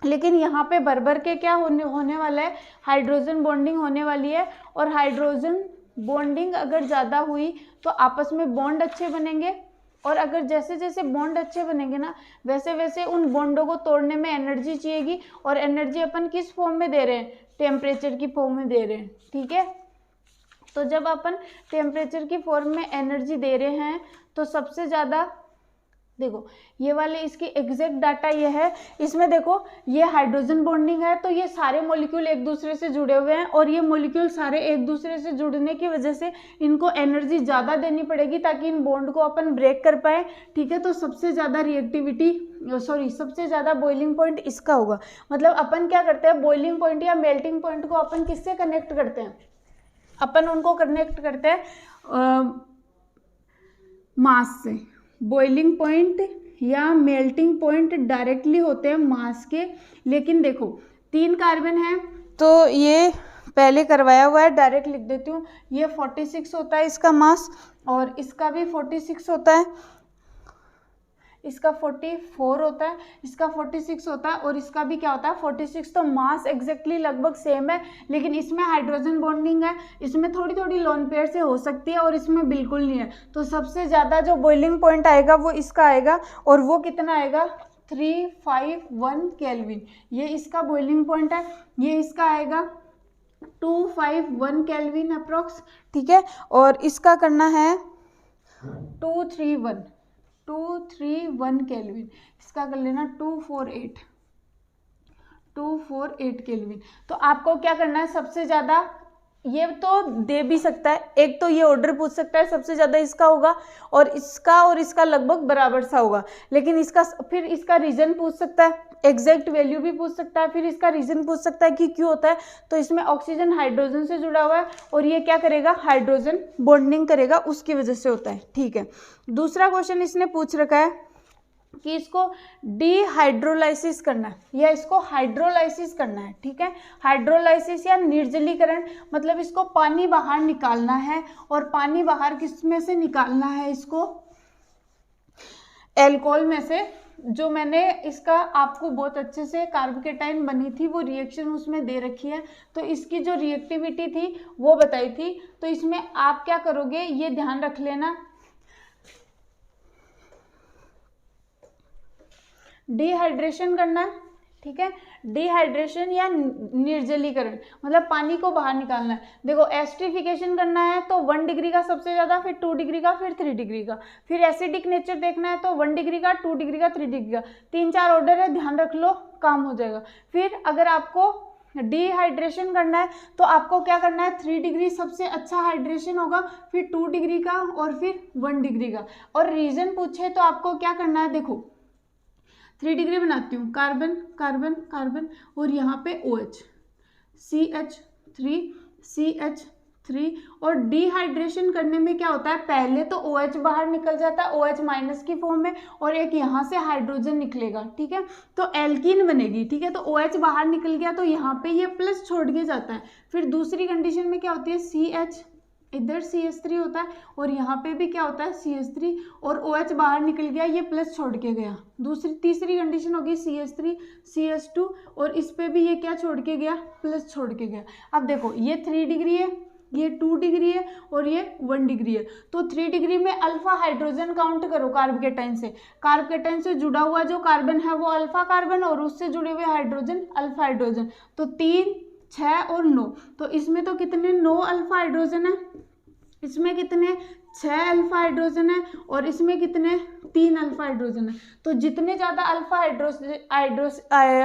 A: लेकिन यहाँ पे भर के क्या होने वाला है, हाइड्रोजन बॉन्डिंग होने वाली है। और हाइड्रोजन बॉन्डिंग अगर ज़्यादा हुई तो आपस में बॉन्ड अच्छे बनेंगे, और अगर जैसे जैसे बॉन्ड अच्छे बनेंगे ना, वैसे वैसे उन बॉन्डों को तोड़ने में एनर्जी चाहिएगी। और एनर्जी अपन किस फॉर्म में दे रहे हैं, टेम्परेचर की फॉर्म में दे रहे हैं। ठीक है, तो जब अपन टेम्परेचर की फॉर्म में एनर्जी दे रहे हैं तो सबसे ज़्यादा, देखो ये वाले इसकी एग्जैक्ट डाटा ये है, इसमें देखो ये हाइड्रोजन बॉन्डिंग है, तो ये सारे मॉलिक्यूल एक दूसरे से जुड़े हुए हैं, और ये मॉलिक्यूल सारे एक दूसरे से जुड़ने की वजह से इनको एनर्जी ज़्यादा देनी पड़ेगी ताकि इन बॉन्ड को अपन ब्रेक कर पाए। ठीक है, तो सबसे ज़्यादा सबसे ज़्यादा बॉइलिंग पॉइंट इसका होगा। मतलब अपन क्या करते हैं, बॉइलिंग पॉइंट या मेल्टिंग पॉइंट को अपन किससे कनेक्ट करते हैं, अपन उनको कनेक्ट करते हैं मास से। बॉइलिंग पॉइंट या मेल्टिंग पॉइंट डायरेक्टली होते हैं मास के। लेकिन देखो 3 कार्बन है, तो ये पहले करवाया हुआ है, डायरेक्ट लिख देती हूँ। ये 46 होता है इसका मास, और इसका भी 46 होता है, इसका 44 होता है, इसका 46 होता है, और इसका भी क्या होता है, 46। तो मास एग्जैक्टली लगभग सेम है, लेकिन इसमें हाइड्रोजन बॉन्डिंग है, इसमें थोड़ी थोड़ी लोन पेयर से हो सकती है, और इसमें बिल्कुल नहीं है। तो सबसे ज़्यादा जो बॉइलिंग पॉइंट आएगा वो इसका आएगा, और वो कितना आएगा, 351 केल्विन। ये इसका बॉइलिंग पॉइंट है, ये इसका आएगा 251 केल्विन अप्रोक्स। ठीक है, और इसका करना है 231 केल्विन, इसका कर लेना 248 केल्विन। तो आपको क्या करना है, सबसे ज़्यादा ये तो दे भी सकता है, एक तो ये ऑर्डर पूछ सकता है सबसे ज्यादा इसका होगा और इसका लगभग बराबर सा होगा, लेकिन इसका फिर इसका रीजन पूछ सकता है, एग्जैक्ट वैल्यू भी पूछ सकता है, फिर इसका रीजन पूछ सकता है कि क्यों होता है। तो इसमें ऑक्सीजन हाइड्रोजन से जुड़ा हुआ है और ये क्या करेगा, हाइड्रोजन बॉन्डिंग करेगा, उसकी वजह से होता है। ठीक है, दूसरा क्वेश्चन इसने पूछ रखा है कि इसको डिहाइड्रोलाइसिस करना है या इसको हाइड्रोलाइसिस करना है। ठीक है, हाइड्रोलाइसिस या निर्जलीकरण मतलब इसको पानी बाहर निकालना है, और पानी बाहर किस में से निकालना है, इसको एल्कोहल में से। जो मैंने इसका आपको बहुत अच्छे से कार्बोकेटाइन बनी थी वो रिएक्शन उसमें दे रखी है, तो इसकी जो रिएक्टिविटी थी वो बताई थी। तो इसमें आप क्या करोगे ये ध्यान रख लेना, डिहाइड्रेशन करना है। ठीक है, डिहाइड्रेशन या निर्जलीकरण मतलब पानी को बाहर निकालना है। देखो एस्ट्रिफिकेशन करना है तो 1 डिग्री का सबसे ज्यादा, फिर 2 डिग्री का, फिर 3 डिग्री का। फिर एसिडिक नेचर देखना है तो 1 डिग्री का, 2 डिग्री का, 3 डिग्री का। 3-4 ऑर्डर है, ध्यान रख लो, काम हो जाएगा। फिर अगर आपको डिहाइड्रेशन करना है तो आपको क्या करना है, 3 डिग्री सबसे अच्छा हाइड्रेशन होगा, फिर 2 डिग्री का और फिर 1 डिग्री का। और रीजन पूछे तो आपको क्या करना है, देखो 3 डिग्री बनाती हूँ, कार्बन कार्बन कार्बन और यहाँ पे OH, CH3 और डिहाइड्रेशन करने में क्या होता है, पहले तो OH बाहर निकल जाता है OH माइनस की फॉर्म में, और एक यहाँ से हाइड्रोजन निकलेगा। ठीक है, तो एल्कीन बनेगी। ठीक है, तो OH बाहर निकल गया तो यहाँ पे ये प्लस छोड़ के जाता है। फिर दूसरी कंडीशन में क्या होती है, CH इधर CH3 होता है और यहाँ पे भी क्या होता है CH3, और OH बाहर निकल गया, ये प्लस छोड़ के गया। तीसरी कंडीशन होगी CH3 CH2 और इस पे भी ये क्या छोड़ के गया, प्लस छोड़ के गया। अब देखो ये 3 डिग्री है, ये 2 डिग्री है और ये 1 डिग्री है। तो 3 डिग्री में अल्फा हाइड्रोजन काउंट करो कार्बोकेटाइन से। कार्बोकेटाइन से जुड़ा हुआ जो कार्बन है वो अल्फा कार्बन और उससे जुड़े हुए हाइड्रोजन अल्फा हाइड्रोजन। तो 3, 6 और 9, तो इसमें तो कितने 9 अल्फा हाइड्रोजन है, इसमें कितने 6 अल्फा हाइड्रोजन है और इसमें कितने 3 अल्फा हाइड्रोजन है। तो जितने ज़्यादा अल्फा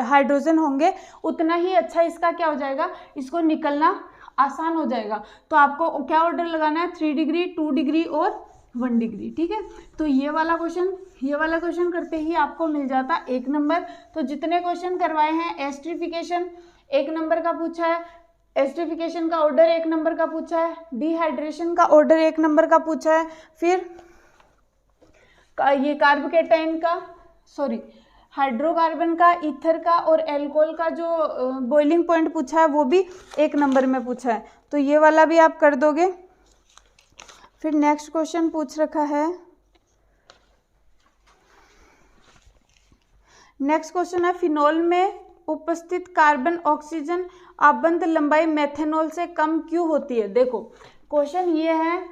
A: हाइड्रोजन होंगे उतना ही अच्छा इसका क्या हो जाएगा, इसको निकलना आसान हो जाएगा। तो आपको क्या ऑर्डर लगाना है, 3 डिग्री 2 डिग्री और 1 डिग्री। ठीक है, तो ये वाला क्वेश्चन करते ही आपको मिल जाता 1 नंबर। तो जितने क्वेश्चन करवाए हैं, एस्ट्रिफिकेशन 1 नंबर का पूछा है, एस्ट्रिफिकेशन का ऑर्डर 1 नंबर का पूछा है, डिहाइड्रेशन का ऑर्डर 1 नंबर का पूछा है, फिर ये कार्बोकेटाइन का, सॉरी हाइड्रोकार्बन का, ईथर का और एल्कोहल का जो बॉइलिंग पॉइंट पूछा है वो भी 1 नंबर में पूछा है। तो ये वाला भी आप कर दोगे। फिर नेक्स्ट क्वेश्चन पूछ रखा है, नेक्स्ट क्वेश्चन है फिनोल में उपस्थित कार्बन ऑक्सीजन आबंध लंबाई मेथेनॉल से कम क्यों होती है। देखो क्वेश्चन ये है,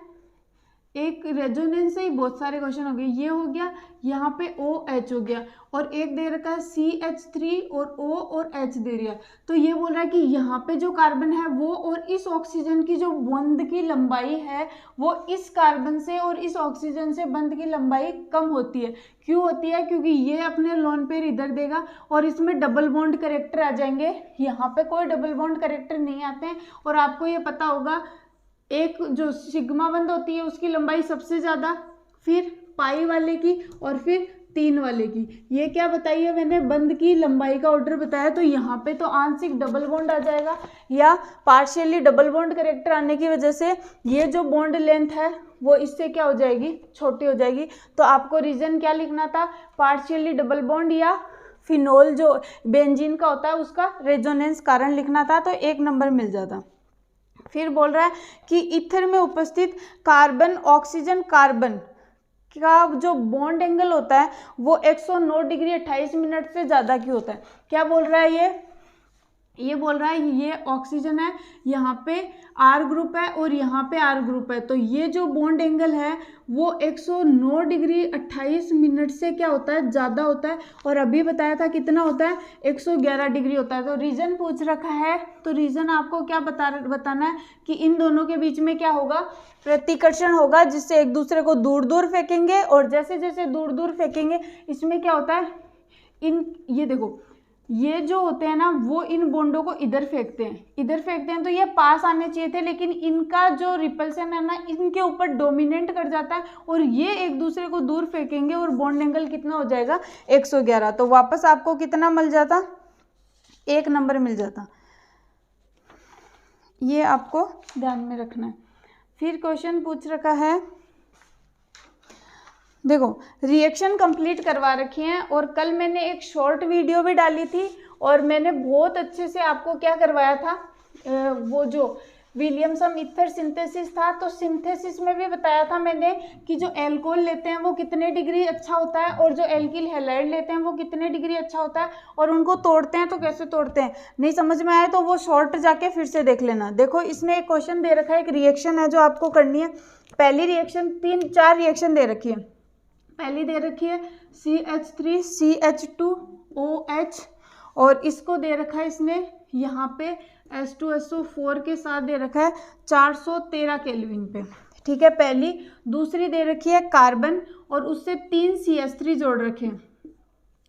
A: एक रेजोनेंस से ही बहुत सारे क्वेश्चन हो गए। ये हो गया, यहाँ पे OH हो गया और एक दे रखा है CH3 और O और H दे रहा है। तो ये बोल रहा है कि यहाँ पे जो कार्बन है वो और इस ऑक्सीजन की जो बंध की लंबाई है वो इस कार्बन से और इस ऑक्सीजन से बंध की लंबाई कम होती है। क्यों होती है, क्योंकि ये अपने लोन पेयर इधर देगा और इसमें डबल बॉन्ड करेक्टर आ जाएंगे, यहाँ पे कोई डबल बॉन्ड करेक्टर नहीं आते हैं। और आपको ये पता होगा एक जो सिग्मा बंध होती है उसकी लंबाई सबसे ज़्यादा, फिर पाई वाले की और फिर 3 वाले की। ये क्या बताई है मैंने, बंध की लंबाई का ऑर्डर बताया। तो यहाँ पे तो आंशिक डबल बॉन्ड आ जाएगा या पार्शियली डबल बॉन्ड करेक्टर आने की वजह से ये जो बॉन्ड लेंथ है वो इससे क्या हो जाएगी, छोटी हो जाएगी। तो आपको रीजन क्या लिखना था, पार्शियली डबल बॉन्ड या फिनोल जो बेंजीन का होता है उसका रेजोनेंस कारण लिखना था, तो 1 नंबर मिल जाता। फिर बोल रहा है कि ईथर में उपस्थित कार्बन ऑक्सीजन कार्बन का जो बॉन्ड एंगल होता है वो 109 डिग्री 28 मिनट से ज़्यादा क्यों होता है। क्या बोल रहा है ये बोल रहा है ये ऑक्सीजन है, यहाँ पे R ग्रुप है और यहाँ पे R ग्रुप है। तो ये जो बॉन्ड एंगल है वो 109 डिग्री 28 मिनट से क्या होता है, ज़्यादा होता है। और अभी बताया था कितना होता है, 111 डिग्री होता है। तो रीजन पूछ रखा है, तो रीजन आपको क्या बताना है कि इन दोनों के बीच में क्या होगा, प्रतिकर्षण होगा, जिससे एक दूसरे को दूर दूर फेंकेंगे। और जैसे जैसे दूर दूर फेंकेंगे इसमें क्या होता है, ये देखो ये जो होते हैं ना वो इन बॉन्डों को इधर फेंकते हैं, तो ये पास आने चाहिए थे, लेकिन इनका जो रिपल्सन है ना इनके ऊपर डोमिनेट कर जाता है और ये एक दूसरे को दूर फेंकेंगे और बॉन्ड एंगल कितना हो जाएगा 111। तो वापस आपको कितना मिल जाता, 1 नंबर मिल जाता। ये आपको ध्यान में रखना है। फिर क्वेश्चन पूछ रखा है, देखो रिएक्शन कंप्लीट करवा रखी हैं और कल मैंने एक शॉर्ट वीडियो भी डाली थी और मैंने बहुत अच्छे से आपको क्या करवाया था, वो जो विलियमसन ईथर सिंथेसिस था, तो सिंथेसिस में भी बताया था मैंने कि जो एल्कोहल लेते हैं वो कितने डिग्री अच्छा होता है और जो एल्किल हैलाइड लेते हैं वो कितने डिग्री अच्छा होता है, और उनको तोड़ते हैं तो कैसे तोड़ते हैं। नहीं समझ में आए तो वो शॉर्ट जाके फिर से देख लेना। देखो इसने एक क्वेश्चन दे रखा है, एक रिएक्शन है जो आपको करनी है। पहली रिएक्शन 3-4 रिएक्शन दे रखी है। पहली दे रखी है CH3CH2OH और इसको दे रखा है इसने यहाँ पे H2SO4 के साथ दे रखा है 413 केल्विन पे, ठीक है पहली। दूसरी दे रखी है कार्बन और उससे 3 CH3 जोड़ रखे हैं,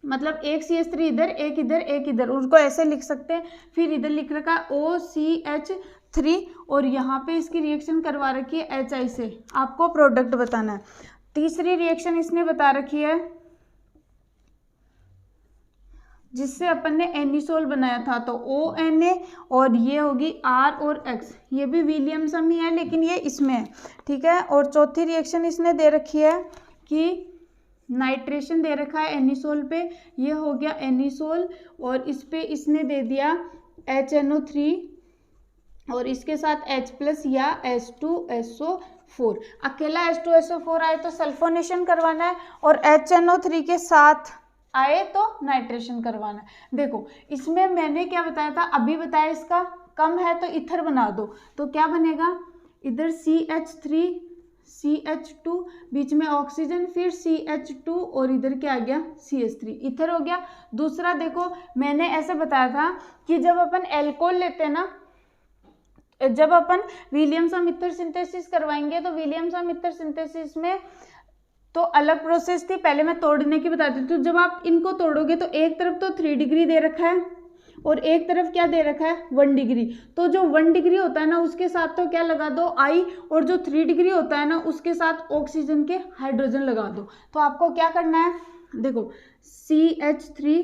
A: मतलब एक CH3 इधर, एक इधर, एक इधर, उसको ऐसे लिख सकते हैं। फिर इधर लिख रखा है OCH3 और यहाँ पे इसकी रिएक्शन करवा रखी है HI से, आपको प्रोडक्ट बताना है। तीसरी रिएक्शन इसने बता रखी है जिससे अपन ने एनिसोल बनाया था, तो ONA और ये होगी R और X, ये भी विलियमसन ही है लेकिन ये इसमें है, ठीक है। और चौथी रिएक्शन इसने दे रखी है कि नाइट्रेशन दे रखा है एनिसोल पे, ये हो गया एनिसोल और इस पे इसने दे दिया HNO3 और इसके साथ H+ या H2SO4। अकेला H2SO4 आए तो सल्फोनेशन करवाना है और HNO3 के साथ आए तो नाइट्रेशन करवाना है। देखो इसमें मैंने क्या बताया था, अभी बताया इसका कम है तो ईथर बना दो, तो क्या बनेगा, इधर CH3 CH2 बीच में ऑक्सीजन, फिर CH2 और इधर क्या आ गया CH3, ईथर हो गया। दूसरा देखो मैंने ऐसे बताया था कि जब अपन एल्कोहल लेते हैं ना, जब अपन विलियमसन ईथर सिंथेसिस करवाएंगे तो विलियमसन ईथर सिंथेसिस में तो अलग प्रोसेस थी, पहले मैं तोड़ने की बता देती हूँ। जब आप इनको तोड़ोगे तो एक तरफ तो 3 डिग्री दे रखा है और एक तरफ क्या दे रखा है 1 डिग्री, तो जो 1 डिग्री होता है ना उसके साथ तो क्या लगा दो I, और जो 3 डिग्री होता है ना उसके साथ ऑक्सीजन के हाइड्रोजन लगा दो। तो आपको क्या करना है, देखो CH3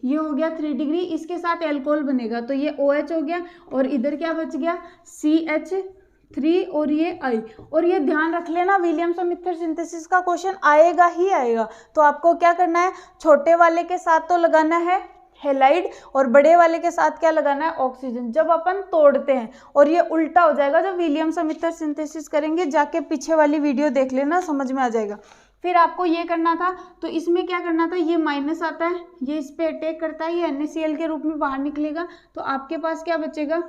A: ये हो गया 3 डिग्री, इसके साथ एल्कोहल बनेगा तो ये OH हो गया और इधर क्या बच गया CH3 और ये I। और ये ध्यान रख लेना विलियमसन ईथर सिंथेसिस का क्वेश्चन आएगा ही आएगा, तो आपको क्या करना है, छोटे वाले के साथ तो लगाना है हेलाइड और बड़े वाले के साथ क्या लगाना है ऑक्सीजन जब अपन तोड़ते हैं, और ये उल्टा हो जाएगा जब विलियमसन ईथर सिंथेसिस करेंगे। जाके पीछे वाली वीडियो देख लेना, समझ में आ जाएगा। फिर आपको ये करना था, तो इसमें क्या करना था, ये माइनस आता है, ये इस पे अटैक करता है, ये NaCl के रूप में बाहर निकलेगा, तो आपके पास क्या बचेगा,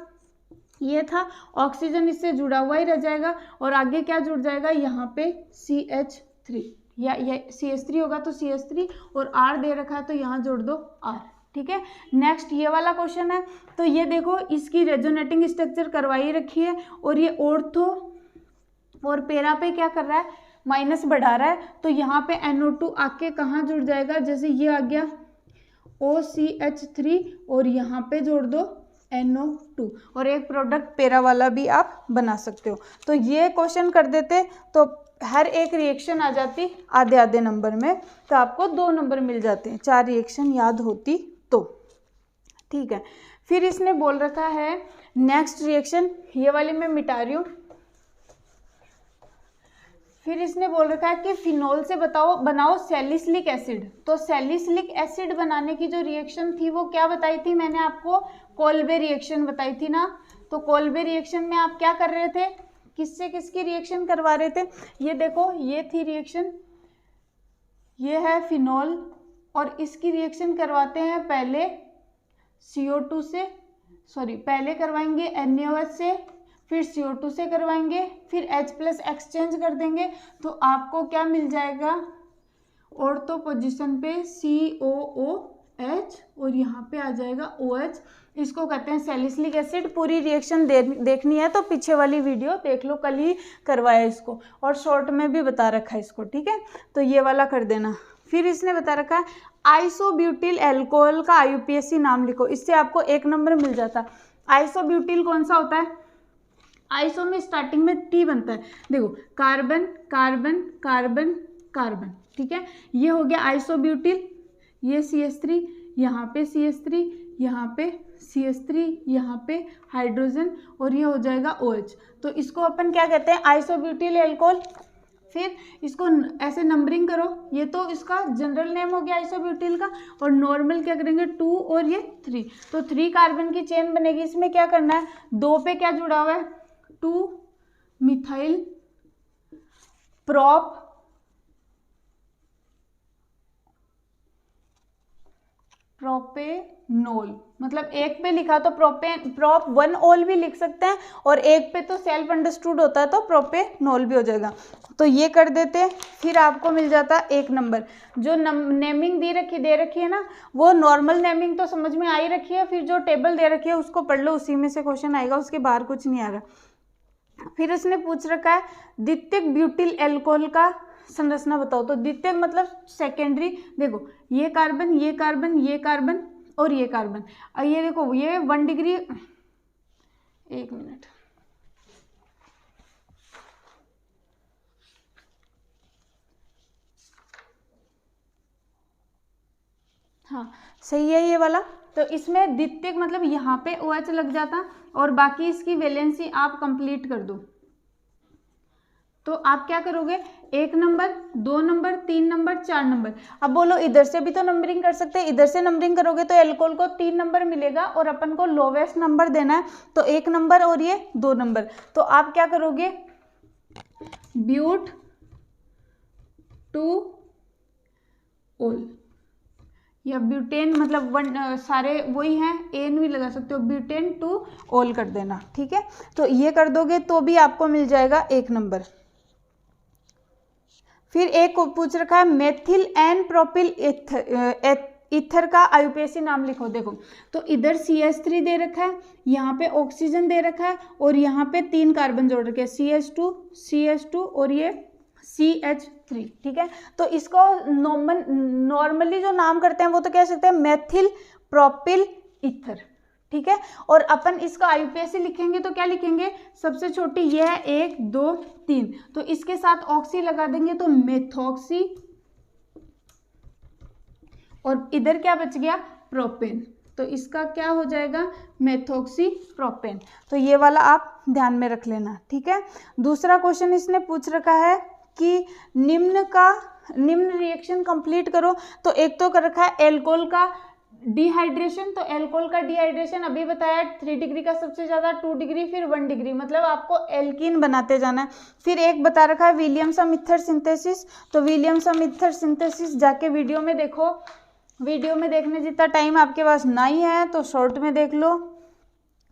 A: ये था ऑक्सीजन इससे जुड़ा हुआ ही रह जाएगा और आगे क्या जुड़ जाएगा, यहाँ पे CH3 या ये CH3 होगा तो CH3 और R दे रखा है तो यहाँ जोड़ दो R, ठीक है। नेक्स्ट ये वाला क्वेश्चन है, तो ये देखो इसकी रेजोनेटिंग स्ट्रक्चर करवाई रखी है और ये ऑर्थो और पैरा पे क्या कर रहा है, माइनस बढ़ा रहा है, तो यहाँ पे NO2 आके कहाँ जुड़ जाएगा, जैसे ये आ गया OCH3 और यहाँ पे जोड़ दो NO2 और एक प्रोडक्ट पैरा वाला भी आप बना सकते हो। तो ये क्वेश्चन कर देते तो हर एक रिएक्शन आ जाती आधे आधे नंबर में, तो आपको 2 नंबर मिल जाते हैं, 4 रिएक्शन याद होती तो, ठीक है। फिर इसने बोल रखा है नेक्स्ट रिएक्शन, ये वाली मैं मिटा रही हूँ। फिर इसने बोल रखा है कि फिनोल से बनाओ सैलिसिलिक एसिड। तो सैलिसिलिक एसिड बनाने की जो रिएक्शन थी वो क्या बताई थी मैंने आपको, कोल्बे रिएक्शन बताई थी ना। तो कोल्बे रिएक्शन में आप क्या कर रहे थे, किससे किसकी रिएक्शन करवा रहे थे, ये देखो ये थी रिएक्शन, ये है फिनोल और इसकी रिएक्शन करवाते हैं पहले CO2 से, पहले करवाएंगे NaOH से, फिर CO2 से करवाएंगे, फिर H+ एक्सचेंज कर देंगे, तो आपको क्या मिल जाएगा, ऑर्थो पोजीशन पे COOH और यहाँ पे आ जाएगा OH। इसको कहते हैं सैलिसिलिक एसिड। पूरी रिएक्शन देखनी है तो पीछे वाली वीडियो देख लो, कल ही करवाया इसको और शॉर्ट में भी बता रखा है इसको, ठीक है। तो ये वाला कर देना। फिर इसने बता रखा है आइसोब्यूटिल एल्कोहल का IUPAC नाम लिखो, इससे आपको 1 नंबर मिल जाता। आइसोब्यूटिल कौन सा होता है? आइसो में स्टार्टिंग में T बनता है, देखो कार्बन कार्बन कार्बन कार्बन, ठीक है, ये हो गया आइसोब्यूटिल, ये CH3, यहाँ पे CH3, यहाँ पे CH3, यहाँ पे हाइड्रोजन और ये हो जाएगा OH। तो इसको अपन क्या कहते हैं? Isobutyl alcohol. फिर इसको ऐसे नंबरिंग करो, ये तो इसका जनरल नेम हो गया आइसोब्यूटिल का, और नॉर्मल क्या करेंगे 2 और ये 3, तो 3 कार्बन की चेन बनेगी। इसमें क्या करना है, 2 पे क्या जुड़ा हुआ है? 2 मिथाइल प्रोप प्रोपेनोल, मतलब एक पे लिखा तो प्रोप 1 ओल भी लिख सकते हैं, और एक पे तो सेल्फ अंडरस्टूड होता है तो प्रोपेनोल भी हो जाएगा। तो ये कर देते, फिर आपको मिल जाता 1 नंबर। जो नेमिंग दे रखी है ना, वो नॉर्मल नेमिंग तो समझ में आ ही रखी है, फिर जो टेबल दे रखी है उसको पढ़ लो, उसी में से क्वेश्चन आएगा, उसके बाहर कुछ नहीं आएगा। फिर उसने पूछ रखा है द्वितीयक ब्यूटिल एल्कोहल का संरचना बताओ। तो द्वितीयक मतलब सेकेंडरी, देखो ये कार्बन ये कार्बन ये कार्बन और ये कार्बन, और ये देखो ये 1 डिग्री, 1 मिनट, हाँ सही है ये वाला। तो इसमें द्वितीयक मतलब यहाँ पे OH लग जाता, और बाकी इसकी वैलेंसी आप कंप्लीट कर दो। तो आप क्या करोगे, 1 नंबर 2 नंबर 3 नंबर 4 नंबर। अब बोलो इधर से भी तो नंबरिंग कर सकते हैं, इधर से नंबरिंग करोगे तो एल्कोहल को 3 नंबर मिलेगा और अपन को लोवेस्ट नंबर देना है, तो 1 नंबर और ये 2 नंबर। तो आप क्या करोगे, ब्यूट 2 ओल, या ब्यूटेन मतलब सारे वही हैं, एन भी लगा सकते हो, ब्यूटेन 2 ओल कर देना, ठीक है। तो ये कर दोगे तो भी आपको मिल जाएगा 1 नंबर। फिर एक को पूछ रखा है मेथिल एन प्रोपिल ईथर का IUPAC नाम लिखो। देखो तो इधर CH3 दे रखा है, यहाँ पे ऑक्सीजन दे रखा है, और यहाँ पे 3 कार्बन जोड़ रखे हैं, CH2 और ये CH3, ठीक है। तो इसको नॉर्मली जो नाम करते हैं वो तो कह सकते हैं मेथिल प्रोपिल ईथर, ठीक है। और अपन इसका IUPAC लिखेंगे तो क्या लिखेंगे, सबसे छोटी ये है 1 2 3, तो इसके साथ ऑक्सी लगा देंगे तो मेथॉक्सी, और इधर क्या बच गया, प्रोपेन, तो इसका क्या हो जाएगा, मेथॉक्सी प्रोपेन। तो ये वाला आप ध्यान में रख लेना, ठीक है। दूसरा क्वेश्चन इसने पूछ रखा है कि निम्न रिएक्शन कंप्लीट करो। तो एक तो कर रखा है एल्कोहल का डिहाइड्रेशन, तो एल्कोहल का डिहाइड्रेशन अभी बताया 3 डिग्री का सबसे ज़्यादा, 2 डिग्री, फिर 1 डिग्री, मतलब आपको एल्कीन बनाते जाना है। फिर एक बता रखा है विलियमसन ईथर सिंथेसिस, तो विलियमसन ईथर सिंथेसिस जाके वीडियो में देखो, वीडियो में देखने जितना टाइम आपके पास नहीं है तो शॉर्ट में देख लो,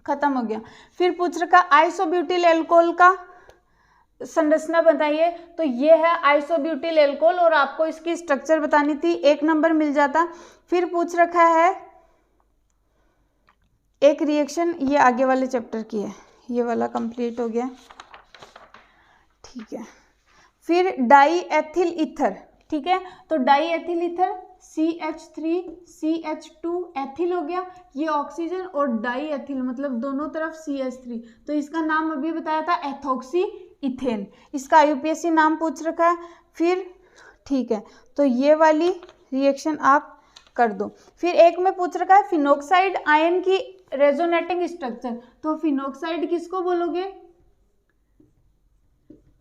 A: खत्म हो गया। फिर पूछ रखा आइसोब्यूटिल एल्कोहल का संरचना बताइए, तो ये है आइसोब्यूटिल एल्कोहल, और आपको इसकी स्ट्रक्चर बतानी थी, 1 नंबर मिल जाता। फिर पूछ रखा है एक रिएक्शन, ये आगे वाले चैप्टर की है, ये वाला कंप्लीट हो गया, ठीक है। फिर डाई एथिल ईथर, ठीक है, तो die ethyl ether CH3 CH2 ethyl हो गया, ये ऑक्सीजन, और डाई एथिल मतलब दोनों तरफ CH3, तो इसका नाम अभी बताया था एथॉक्सी इथेन, इसका IUPAC नाम पूछ रखा है। फिर ठीक है, तो ये वाली रिएक्शन आप कर दो। फिर एक में पूछ रखा है फिनोक्साइड आयन की रेजोनेटिंग स्ट्रक्चर, तो फिनोक्साइड किसको बोलोगे,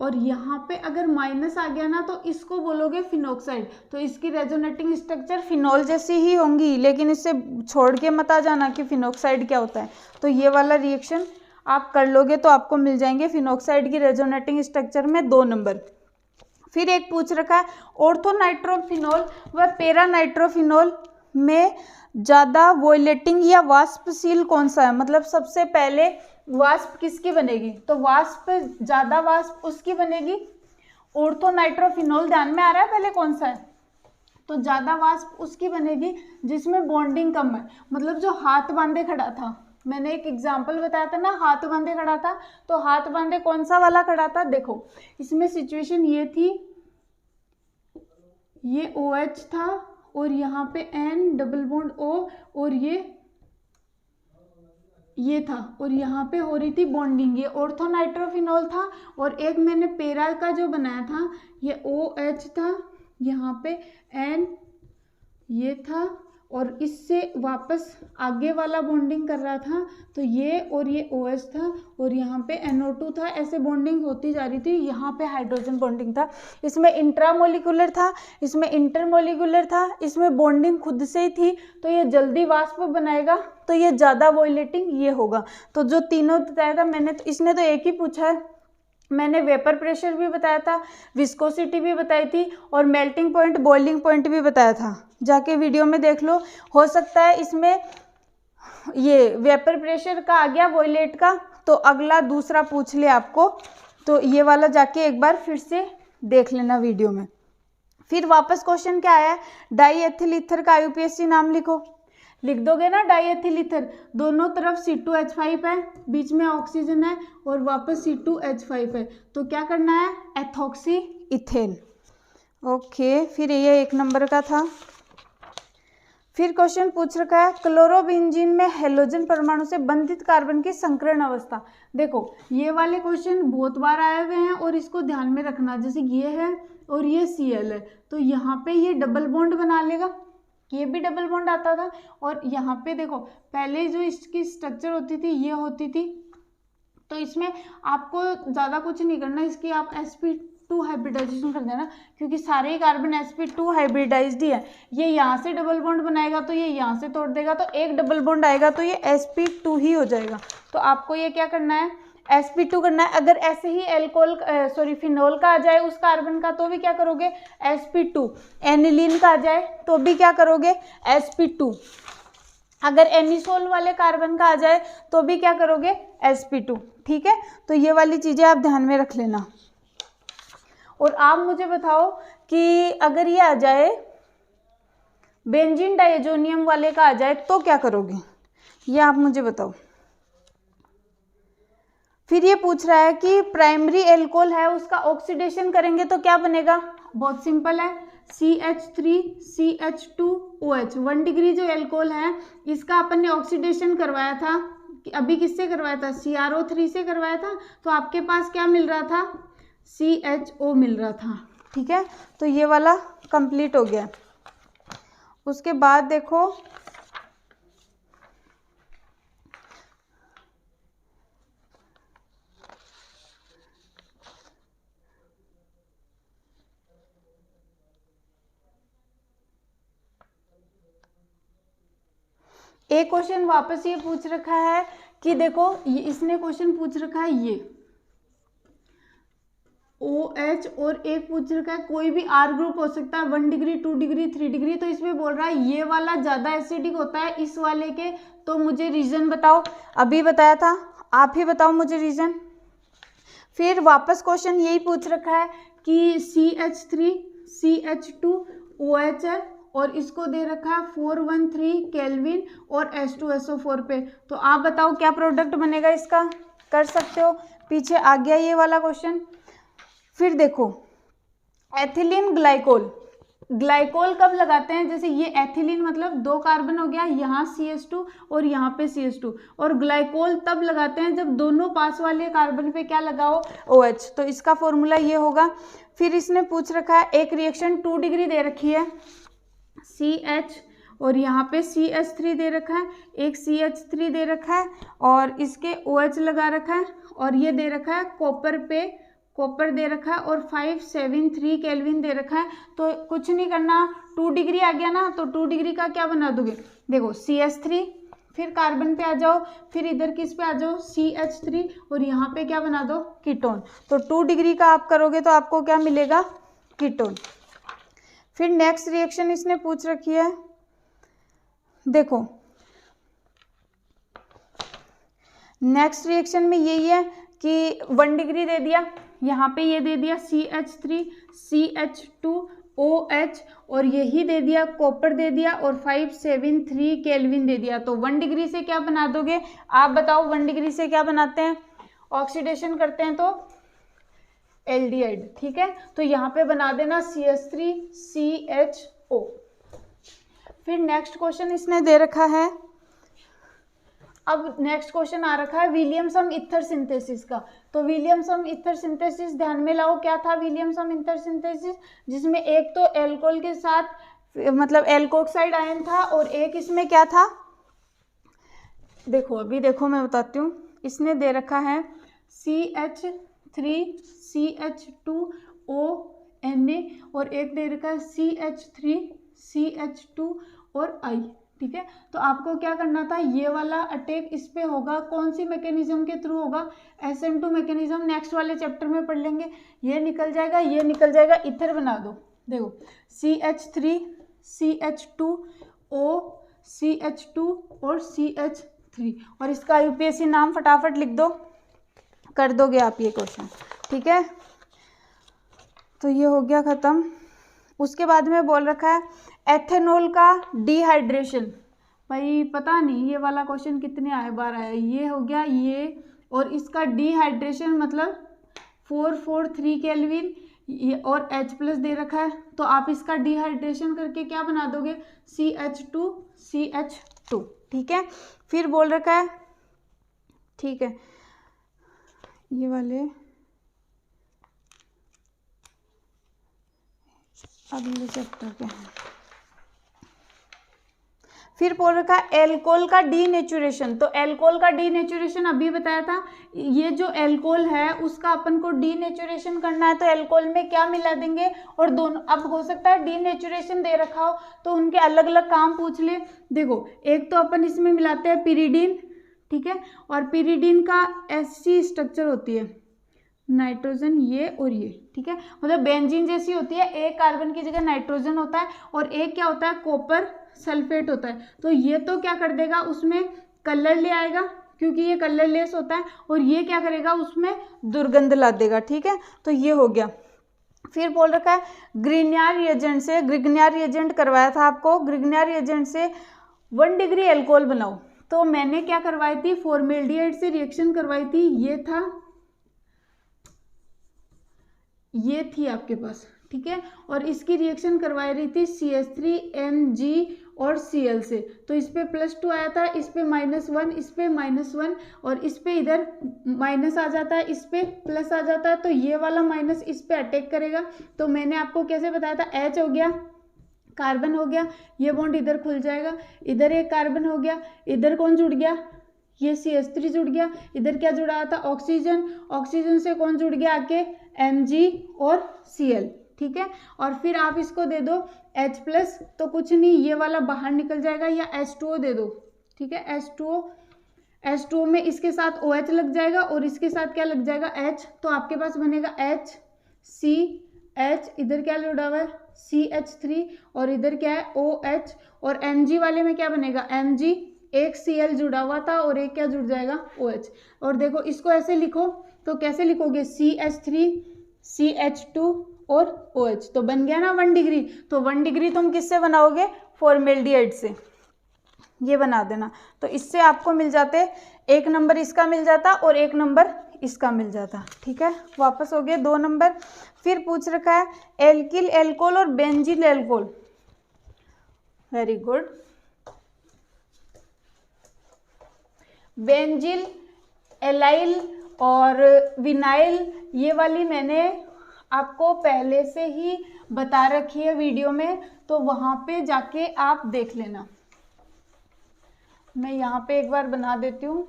A: और यहाँ पे अगर माइनस आ गया ना तो इसको बोलोगे फिनोक्साइड, तो इसकी रेजोनेटिंग स्ट्रक्चर फिनोल जैसी ही होंगी, लेकिन इससे छोड़ के मत आ जाना कि फिनोक्साइड क्या होता है। तो ये वाला रिएक्शन आप कर लोगे तो आपको मिल जाएंगे फिनोक्साइड की रेजोनेटिंग स्ट्रक्चर में 2 नंबर। फिर एक पूछ रखा है ऑर्थोनाइट्रोफिनोल व पैरानाइट्रोफिनोल में ज़्यादा वॉयलेटिंग या वाष्पशील कौन सा है, मतलब सबसे पहले वाष्प किसकी बनेगी, तो वाष्प ज़्यादा वाष्प उसकी बनेगी ऑर्थोनाइट्रोफिनोल, ध्यान में आ रहा है पहले कौन सा है, तो ज़्यादा वाष्प उसकी बनेगी जिसमें बॉन्डिंग कम है, मतलब जो हाथ बांधे खड़ा था, मैंने एक एग्जाम्पल बताया था ना, हाथ बांधे खड़ा था, तो हाथ बांधे कौन सा वाला खड़ा था, देखो इसमें सिचुएशन ये थी, ये OH था और यहाँ पे N डबल बॉन्ड O और ये था और यहाँ पे हो रही थी बॉन्डिंग। ये ऑर्थोनाइट्रोफिनॉल था और एक मैंने पेरा का जो बनाया था ये OH था, यहाँ पे N ये था और इससे वापस आगे वाला बॉन्डिंग कर रहा था तो ये और ये OH था और यहाँ पे NO2 था। ऐसे बॉन्डिंग होती जा रही थी। यहाँ पे हाइड्रोजन बॉन्डिंग था। इसमें इंट्रामोलिकुलर था, इसमें इंटरमोलिकुलर था, इसमें बॉन्डिंग खुद से ही थी तो ये जल्दी वाष्प बनाएगा तो ये ज़्यादा वॉयलेटिंग ये होगा। तो जो तीनों बताया था मैंने, तो इसने तो एक ही पूछा है। मैंने वेपर प्रेशर भी बताया था, विस्कोसिटी भी बताई थी और मेल्टिंग पॉइंट, बॉइलिंग पॉइंट भी बताया था। जाके वीडियो में देख लो। हो सकता है इसमें ये वेपर प्रेशर का आ गया वॉयलेट का तो अगला दूसरा पूछ ले आपको, तो ये वाला जाके एक बार फिर से देख लेना वीडियो में। फिर वापस क्वेश्चन क्या आया है, डाई एथिल ईथर का IUPAC नाम लिखो। लिख दोगे ना, डाई एथिल ईथर, दोनों तरफ C2H5 है, बीच में ऑक्सीजन है और वापस C2H5 है, तो क्या करना है, एथॉक्सी इथेन। ओके, फिर ये 1 नंबर का था। फिर क्वेश्चन पूछ रखा है क्लोरोबेंजीन में हेलोजन परमाणु से बंधित कार्बन की संकरण अवस्था। देखो ये वाले क्वेश्चन बहुत बार आए हुए हैं और इसको ध्यान में रखना। जैसे ये है और ये Cl है तो यहाँ पे ये डबल बॉन्ड बना लेगा, ये भी डबल बॉन्ड आता था। और यहाँ पे देखो पहले जो इसकी स्ट्रक्चर होती थी ये होती थी, तो इसमें आपको ज़्यादा कुछ नहीं करना, इसकी आप sp2 हाइब्रिडाइजेशन कर देना क्योंकि सारे ही कार्बन sp2 हाइब्रिडाइज्ड ही है। ये यहाँ से डबल बॉन्ड बनाएगा तो ये यहाँ से तोड़ देगा, तो एक डबल बॉन्ड आएगा तो ये sp2 ही हो जाएगा। तो आपको ये क्या करना है, sp2 करना है। अगर ऐसे ही फिनोल का आ जाए उस कार्बन का तो भी क्या करोगे, sp2। एनिलीन का आ जाए तो भी क्या करोगे, sp2। अगर एनिसोल वाले कार्बन का आ जाए तो भी क्या करोगे, sp2। ठीक है, तो ये वाली चीजें आप ध्यान में रख लेना। और आप मुझे बताओ कि अगर ये आ जाए बेंजीन डाइजोनियम वाले का आ जाए तो क्या करोगे, ये आप मुझे बताओ। फिर ये पूछ रहा है कि प्राइमरी एल्कोहल है उसका ऑक्सीडेशन करेंगे तो क्या बनेगा, बहुत सिंपल है, CH3CH2OH। 1 डिग्री जो एल्कोहल है इसका अपन ने ऑक्सीडेशन करवाया था, अभी किससे करवाया था, CrO3 से करवाया था, तो आपके पास क्या मिल रहा था, CHO मिल रहा था। ठीक है, तो ये वाला कंप्लीट हो गया। उसके बाद देखो एक क्वेश्चन वापस ये पूछ रखा है कि देखो इसने क्वेश्चन पूछ रखा है ये OH और एक पूछ रखा है कोई भी R ग्रुप हो सकता है, 1 डिग्री 2 डिग्री 3 डिग्री। तो इसमें बोल रहा है ये वाला ज़्यादा एसिडिक होता है इस वाले के, तो मुझे रीज़न बताओ। अभी बताया था, आप ही बताओ मुझे रीज़न। फिर वापस क्वेश्चन यही पूछ रखा है कि CH3CH2OH है और इसको दे रखा है 413 केल्विन और H2SO4 पे, तो आप बताओ क्या प्रोडक्ट बनेगा इसका, कर सकते हो। पीछे आ गया ये वाला क्वेश्चन। फिर देखो एथिलीन ग्लाइकोल, ग्लाइकोल कब लगाते हैं, जैसे ये एथिलीन मतलब 2 कार्बन हो गया, यहाँ CH2 और यहाँ पे CH2, और ग्लाइकोल तब लगाते हैं जब दोनों पास वाले कार्बन पे क्या लगाओ, OH। तो इसका फॉर्मूला ये होगा। फिर इसने पूछ रखा है एक रिएक्शन 2 डिग्री दे रखी है, CH और यहाँ पे CH3 दे रखा है, एक CH3 दे रखा है और इसके OH लगा रखा है, और ये दे रखा है कॉपर पे, कॉपर दे रखा है और 573 केल्विन दे रखा है। तो कुछ नहीं करना, 2 डिग्री आ गया ना, तो 2 डिग्री का क्या बना दोगे, देखो CH3, फिर कार्बन पे आ जाओ, फिर इधर किस पे आ जाओ, CH3 और यहाँ पे क्या बना दो, कीटोन। तो 2 डिग्री का आप करोगे तो आपको क्या मिलेगा, कीटोन। फिर नेक्स्ट रिएक्शन इसने पूछ रखी है, देखो नेक्स्ट रिएक्शन में यही है कि 1 डिग्री दे दिया, यहाँ पे ये दे दिया CH3CH2OH और यही दे दिया कॉपर दे दिया और 573 केल्विन दे दिया। तो 1 डिग्री से क्या बना दोगे, आप बताओ 1 डिग्री से क्या बनाते हैं, ऑक्सीडेशन करते हैं तो एल्डिहाइड, ठीक है। तो यहाँ पे बना देना CH3CHO। फिर नेक्स्ट क्वेश्चन इसने दे रखा है, अब नेक्स्ट क्वेश्चन आ रखा है विलियमसन ईथर सिंथेसिस का। तो विलियमसन ईथर सिंथेसिस ध्यान में लाओ, क्या था विलियमसन ईथर सिंथेसिस, जिसमें एक तो एल्कोहल के साथ मतलब एल्कोक्साइड आयन था और एक इसमें क्या था, देखो अभी देखो मैं बताती हूँ। इसने दे रखा है CH3CH2ONA और एक दे रखा है CH3CH2 और I, ठीक है। तो आपको क्या करना था, ये वाला अटैक इस पे होगा, कौन सी मैकेनिज्म के थ्रू होगा, SN2 मैकेनिज्म, नेक्स्ट वाले चैप्टर में पढ़ लेंगे। ये निकल जाएगा, ये निकल जाएगा, इथर बना दो। देखो CH3CH2O CH2 और CH3 और इसका UPSC नाम फटाफट लिख दो, कर दोगे आप ये क्वेश्चन, ठीक है। तो ये हो गया खत्म। उसके बाद में बोल रखा है एथेनॉल का डिहाइड्रेशन। भाई पता नहीं ये वाला क्वेश्चन कितने बार आया, ये हो गया ये, और इसका डिहाइड्रेशन मतलब 443 केल्विन और H+ दे रखा है। तो आप इसका डिहाइड्रेशन करके क्या बना दोगे, CH2CH2, ठीक है। फिर बोल रखा है, ठीक है, ये वाले अगले चैप्टर के। फिर बोल रखा है एल्कोहल का डीनेचुरेशन। तो एल्कोहल का डीनेचुरेशन अभी बताया था, ये जो एल्कोहल है उसका अपन को डीनेचुरेशन करना है, तो एल्कोहल में क्या मिला देंगे, और दोनों, अब हो सकता है डीनेचुरेशन दे रखा हो तो उनके अलग अलग काम पूछ ले। देखो एक तो अपन इसमें मिलाते हैं पिरिडीन, ठीक है, और पिरिडीन का ऐसी स्ट्रक्चर होती है, नाइट्रोजन ये और ये, ठीक है, मतलब बेंजीन जैसी होती है, एक कार्बन की जगह नाइट्रोजन होता है और एक क्या होता है, कॉपर सल्फेट होता है। तो ये तो क्या कर देगा, उसमें कलर ले आएगा क्योंकि ये कलरलेस होता है, और ये क्या करेगा, उसमें दुर्गंध ला देगा, ठीक है। तो ये हो गया। फिर बोल रखा है ग्रिग्नार रिएजेंट से, ग्रिग्नार रिएजेंट करवाया था आपको, ग्रिग्नार रिएजेंट से 1 डिग्री एल्कोहल बनाओ। तो मैंने क्या करवाई थी, फॉर्मेल्डिहाइड से रिएक्शन करवाई थी, ये थी आपके पास, ठीक है, और इसकी रिएक्शन करवाई रही थी CH3Mg और Cl से। तो इस पे +2 आया था, इस पे -1, इस पे -1 और इस पे इधर माइनस आ जाता है, इस पे प्लस आ जाता है, तो ये वाला माइनस इस पे अटैक करेगा। तो मैंने आपको कैसे बताया था, H हो गया, कार्बन हो गया, ये बॉन्ड इधर खुल जाएगा, इधर एक कार्बन हो गया, इधर कौन जुड़ गया, ये CH3 जुड़ गया, इधर क्या जुड़ा था, ऑक्सीजन, ऑक्सीजन से कौन जुड़ गया आके, Mg और Cl, ठीक है। और फिर आप इसको दे दो H+, तो कुछ नहीं, ये वाला बाहर निकल जाएगा, या H2O दे दो, ठीक है, H2O में इसके साथ OH लग जाएगा और इसके साथ क्या लग जाएगा, H, तो आपके पास बनेगा HCH, इधर क्या जुड़ा हुआ है CH3 और इधर क्या है OH, और Mg वाले में क्या बनेगा, Mg, एक Cl जुड़ा हुआ था और एक क्या जुड़ जाएगा, OH। और देखो इसको ऐसे लिखो, तो कैसे लिखोगे, CH3 CH2 और OH, तो बन गया ना 1 डिग्री। तो 1 डिग्री तुम किससे बनाओगे, फॉर्मेल्डिहाइड से, ये बना देना। तो इससे आपको मिल जाते, 1 नंबर इसका मिल जाता और 1 नंबर इसका मिल जाता, ठीक है। वापस हो गए 2 नंबर। फिर पूछ रखा है एल्किल एल्कोहल और बेंजील एल्कोहल, वेरी गुड। बेंजील, एलाइल और विनाइल, ये वाली मैंने आपको पहले से ही बता रखी है वीडियो में, तो वहां पे जाके आप देख लेना। मैं यहाँ पे एक बार बना देती हूँ।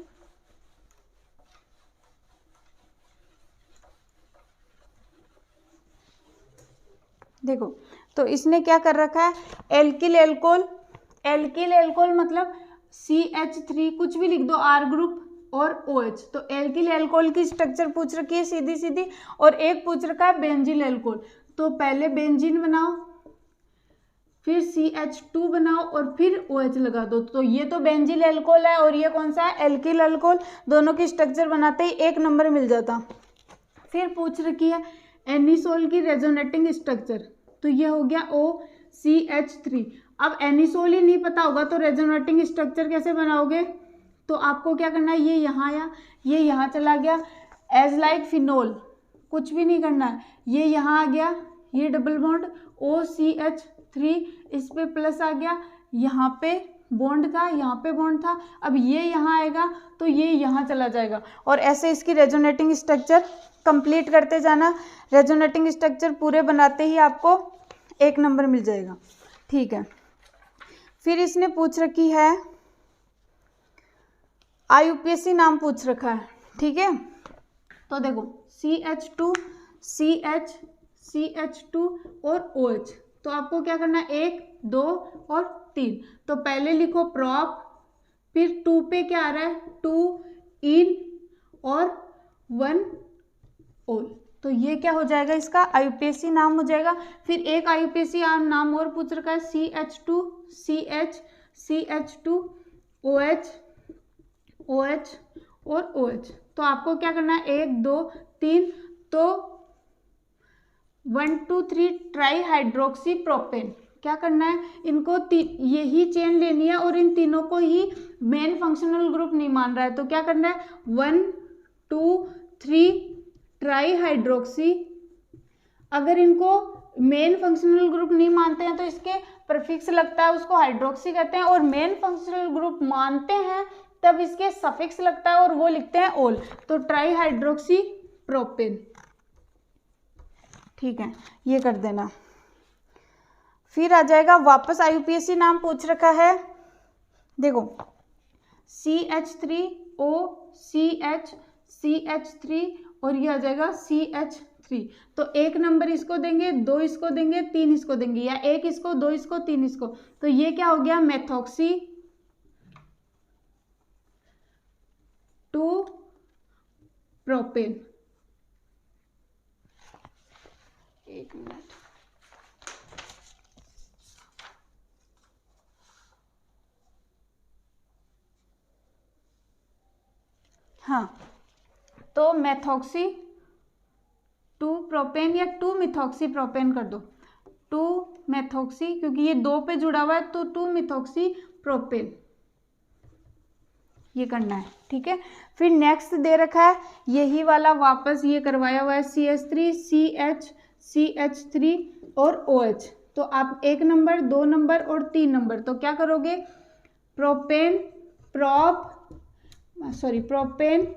A: देखो तो इसने क्या कर रखा है, एल्किल एल्कोहल, एल्किल एल्कोहल मतलब CH3 कुछ भी लिख दो, R ग्रुप और OH। तो एल्किल एल्कोहल की स्ट्रक्चर पूछ रखी है सीधी सीधी, और एक पूछ रखा है बेंजील एल्कोहल। तो पहले बेंजीन बनाओ, फिर CH2 बनाओ और फिर OH लगा दो। तो ये तो बेंजील एल्कोहल है और ये कौन सा है, एल्किल एल्कोहल। दोनों की स्ट्रक्चर बनाते ही 1 नंबर मिल जाता। फिर पूछ रखी है एनिसोल की रेजोनेटिंग स्ट्रक्चर, तो ये हो गया OCH3। अब एनिसोल ही नहीं पता होगा तो रेजोनेटिंग स्ट्रक्चर कैसे बनाओगे, तो आपको क्या करना है, ये यहाँ आया, ये यहाँ चला गया, एज लाइक फिनोल, कुछ भी नहीं करना है। ये यहाँ आ गया, ये डबल बॉन्ड OCH3, इस पे प्लस आ गया, यहाँ पे बॉन्ड था, यहाँ पे बॉन्ड था, अब ये यहाँ आएगा तो ये यहाँ चला जाएगा, और ऐसे इसकी रेजोनेटिंग स्ट्रक्चर कंप्लीट करते जाना। रेजोनेटिंग स्ट्रक्चर पूरे बनाते ही आपको 1 नंबर मिल जाएगा। ठीक है, फिर इसने पूछ रखी है IUPAC नाम पूछ रखा है। ठीक है, तो देखो CH2, CH, CH2 और OH, तो आपको क्या करना है 1, 2 और 3। तो पहले लिखो प्रॉप, फिर 2 पे क्या आ रहा है 2 इन और 1 ओल, तो ये क्या हो जाएगा इसका IUPAC नाम हो जाएगा। फिर एक IUPAC नाम और पूछ रखा है CH2, CH, CH2, OH, OH और OH, तो आपको क्या करना है 1, 2, 3, तो 1, 2, 3 ट्राई हाइड्रोक्सी प्रोपेन, क्या करना है इनको यही चेन लेनी है और इन तीनों को ही मेन फंक्शनल ग्रुप नहीं मान रहा है, तो क्या करना है 1, 2, 3 ट्राई हाइड्रोक्सी। अगर इनको मेन फंक्शनल ग्रुप नहीं मानते हैं तो इसके प्रीफिक्स लगता है, उसको हाइड्रोक्सी कहते हैं, और मेन फंक्शनल ग्रुप मानते हैं तब इसके सफिक्स लगता है और वो लिखते हैं ओल, तो ट्राई हाइड्रोक्सी प्रोपेन। ठीक है, ये कर देना। फिर आ जाएगा वापस IUPAC नाम पूछ रखा है, देखो CH3O, CH, CH3 और ये आ जाएगा CH3, तो 1 नंबर इसको देंगे, 2 इसको देंगे, 3 इसको देंगे, या 1 इसको, 2 इसको, 3 इसको, तो ये क्या हो गया मेथॉक्सी 2 प्रोपेन। 1 मिनट, हाँ, तो मेथॉक्सी 2 प्रोपेन या 2 मिथॉक्सी प्रोपेन कर दो, 2 मेथॉक्सी, क्योंकि ये 2 पे जुड़ा हुआ है तो 2 मिथॉक्सी प्रोपेन, ये करना है। ठीक है, फिर नेक्स्ट दे रखा है यही वाला, वापस ये करवाया हुआ है CH3, CH, CH3 और OH, तो आप 1 नंबर, 2 नंबर और 3 नंबर, तो क्या करोगे प्रोपेन, प्रोपेन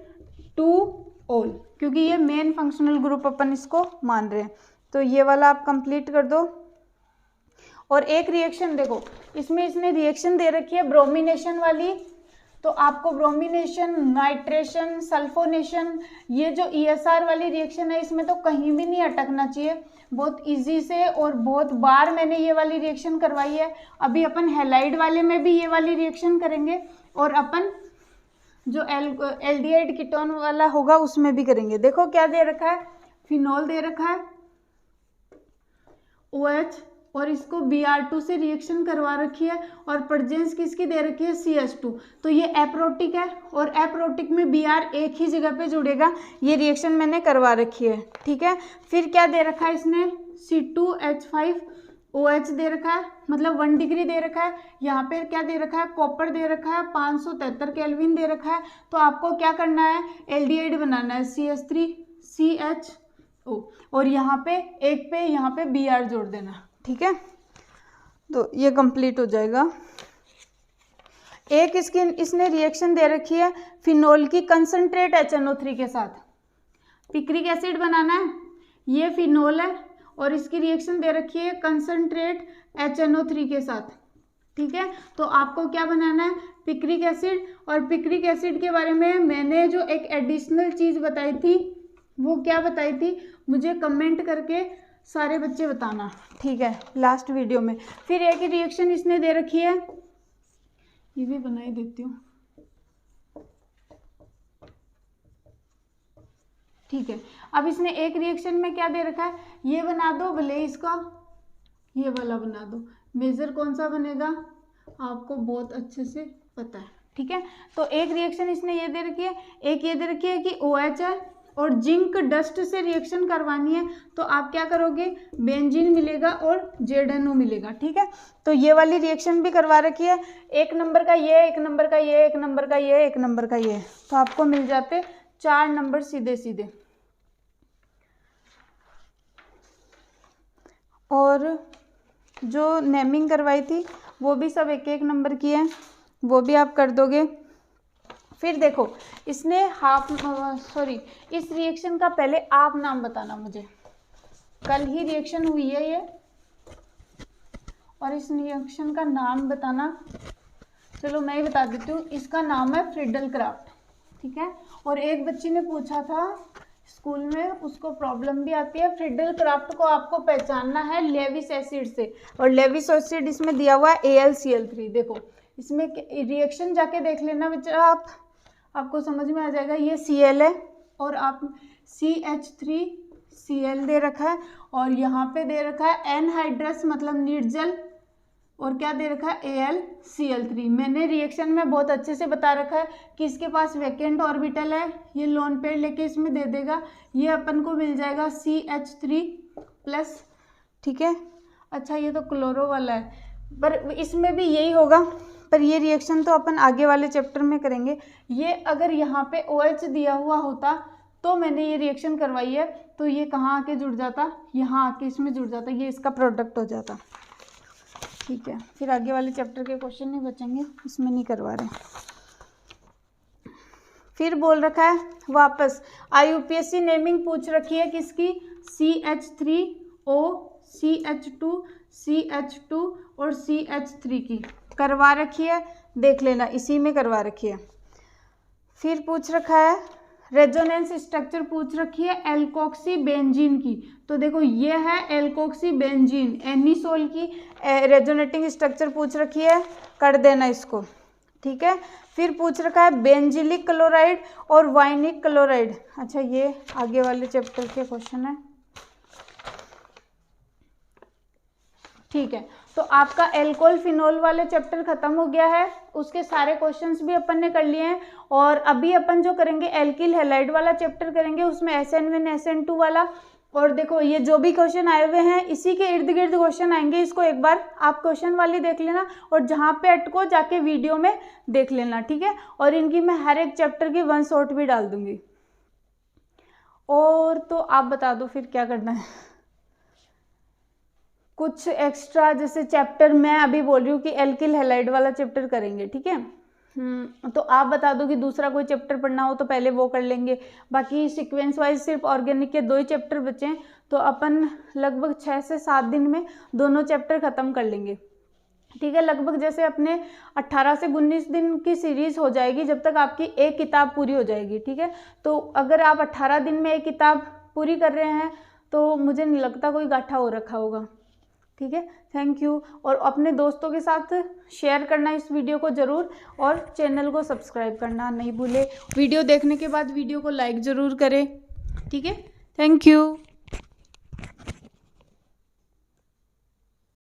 A: 2 ओल, क्योंकि ये मेन फंक्शनल ग्रुप अपन इसको मान रहे हैं, तो ये वाला आप कंप्लीट कर दो। और एक रिएक्शन देखो, इसमें इसने रिएक्शन दे रखी है ब्रोमिनेशन वाली, तो आपको ब्रोमिनेशन, नाइट्रेशन, सल्फोनेशन, ये जो ESR वाली रिएक्शन है इसमें तो कहीं भी नहीं अटकना चाहिए, बहुत इजी से, और बहुत बार मैंने ये वाली रिएक्शन करवाई है। अभी अपन हैलाइड वाले में भी ये वाली रिएक्शन करेंगे, और अपन जो एल्डिहाइड कीटोन वाला होगा उसमें भी करेंगे। देखो क्या दे रखा है, फिनोल दे रखा है OH, और इसको Br2 से रिएक्शन करवा रखी है, और प्रेजेंस किसकी दे रखी है CH2, तो ये एप्रोटिक है, और एप्रोटिक में Br एक ही जगह पे जुड़ेगा, ये रिएक्शन मैंने करवा रखी है। ठीक है, फिर क्या दे रखा है इसने C2H5OH दे रखा है, मतलब 1 डिग्री दे रखा है, यहाँ पे क्या दे रखा है कॉपर दे रखा है, 573 केल्विन दे रखा है, तो आपको क्या करना है एल्डिहाइड बनाना है CH3CHO, और यहाँ पे एक पे यहाँ पे Br जोड़ देना। ठीक है, तो ये कंप्लीट हो जाएगा। एक इसकी इसने रिएक्शन दे रखी है फिनोल की कंसंट्रेट HNO3 के साथ, पिक्रिक एसिड बनाना है, ये फिनोल है और इसकी रिएक्शन दे रखी है कंसंट्रेट HNO3 के साथ। ठीक है, तो आपको क्या बनाना है पिक्रिक एसिड, और पिक्रिक एसिड के बारे में मैंने जो एक एडिशनल चीज़ बताई थी वो क्या बताई थी, मुझे कमेंट करके सारे बच्चे बताना। ठीक है, लास्ट वीडियो में। फिर एक रिएक्शन इसने दे रखी है, ये भी बना ही देती हूँ। ठीक है, अब इसने एक रिएक्शन में क्या दे रखा है, ये बना दो, भले इसका ये वाला बना दो, मेजर कौन सा बनेगा आपको बहुत अच्छे से पता है। ठीक है, तो एक रिएक्शन इसने ये दे रखी है, एक ये दे रखी है कि OH है और जिंक डस्ट से रिएक्शन करवानी है, तो आप क्या करोगे बेंजीन मिलेगा और ZNO मिलेगा। ठीक है, तो ये वाली रिएक्शन भी करवा रखी है, 1 नंबर का ये, 1 नंबर का ये, 1 नंबर का ये, 1 नंबर का ये, तो आपको मिल जाते 4 नंबर सीधे सीधे। और जो नेमिंग करवाई थी वो भी सब एक एक नंबर की है, वो भी आप कर दोगे। फिर देखो इसने इस रिएक्शन का पहले आप नाम बताना मुझे, कल ही रिएक्शन हुई है ये, और इस रिएक्शन का नाम बताना। चलो मैं ही बता देती हूँ, इसका नाम है फ्रिडल क्राफ्ट, ठीक है। और एक बच्ची ने पूछा था स्कूल में, उसको प्रॉब्लम भी आती है, फ्रिडल क्राफ्ट को आपको पहचानना है लेविस एसिड से, और लेविस एसिड इसमें दिया हुआ है AlCl3। देखो इसमें रिएक्शन जाके देख लेना बेटा, आपको समझ में आ जाएगा। ये Cl है और आप CH3Cl दे रखा है, और यहाँ पे दे रखा है एनहाइड्रस मतलब निर्जल, और क्या दे रखा है AlCl3। मैंने रिएक्शन में बहुत अच्छे से बता रखा है कि इसके पास वैकेंट ऑर्बिटल है, ये लोन पेयर लेके इसमें दे देगा, ये अपन को मिल जाएगा CH3+, ठीक है। अच्छा ये तो क्लोरो वाला है, पर इसमें भी यही होगा, पर ये रिएक्शन तो अपन आगे वाले चैप्टर में करेंगे। ये अगर यहाँ पे OH दिया हुआ होता तो मैंने ये रिएक्शन करवाई है, तो ये कहाँ आके जुड़ जाता, यहाँ आके इसमें जुड़ जाता, ये इसका प्रोडक्ट हो जाता, ठीक है। फिर आगे वाले चैप्टर के क्वेश्चन नहीं बचेंगे, इसमें नहीं करवा रहे। फिर बोल रखा है वापस IUPAC नेमिंग पूछ रखी है किसकी, CH3O, CH2, CH2 और CH3 की करवा रखी है, देख लेना इसी में करवा रखी है। फिर पूछ रखा है रेजोनेंस स्ट्रक्चर पूछ रखी है एल्कोक्सी बेंजीन की, तो देखो ये है एल्कोक्सी बेंजीन, एनिसोल की रेजोनेटिंग स्ट्रक्चर पूछ रखी है, कर देना इसको, ठीक है। फिर पूछ रखा है बेंजिलिक क्लोराइड और वाइनिक क्लोराइड। अच्छा ये आगे वाले चैप्टर के क्वेश्चन है, ठीक है। तो आपका एल्कोहल फिनोल वाले चैप्टर खत्म हो गया है, उसके सारे क्वेश्चंस भी अपन ने कर लिए हैं। और अभी अपन जो करेंगे एल्किल हैलाइड वाला चैप्टर करेंगे, उसमें SN1 SN2 वाला। और देखो ये जो भी क्वेश्चन आए हुए हैं इसी के इर्द गिर्द क्वेश्चन आएंगे, इसको एक बार आप क्वेश्चन वाली देख लेना, और जहाँ पे अटको जाके वीडियो में देख लेना, ठीक है। और इनकी मैं हर एक चैप्टर की 1 शॉट भी डाल दूंगी। और तो आप बता दो फिर क्या करना है, कुछ एक्स्ट्रा जैसे चैप्टर मैं अभी बोल रही हूँ कि एल्किल हैलाइड वाला चैप्टर करेंगे, ठीक है। तो आप बता दो कि दूसरा कोई चैप्टर पढ़ना हो तो पहले वो कर लेंगे, बाकी सीक्वेंस वाइज सिर्फ ऑर्गेनिक के 2 ही चैप्टर बचे हैं, तो अपन लगभग 6 से 7 दिन में दोनों चैप्टर खत्म कर लेंगे, ठीक है। लगभग जैसे अपने 18 से 19 दिन की सीरीज हो जाएगी, जब तक आपकी एक किताब पूरी हो जाएगी, ठीक है। तो अगर आप 18 दिन में एक किताब पूरी कर रहे हैं तो मुझे नहीं लगता कोई गाठा हो रखा होगा, ठीक है। थैंक यू, और अपने दोस्तों के साथ शेयर करना इस वीडियो को ज़रूर, और चैनल को सब्सक्राइब करना नहीं भूले। वीडियो देखने के बाद वीडियो को लाइक ज़रूर करें, ठीक है। Thank you.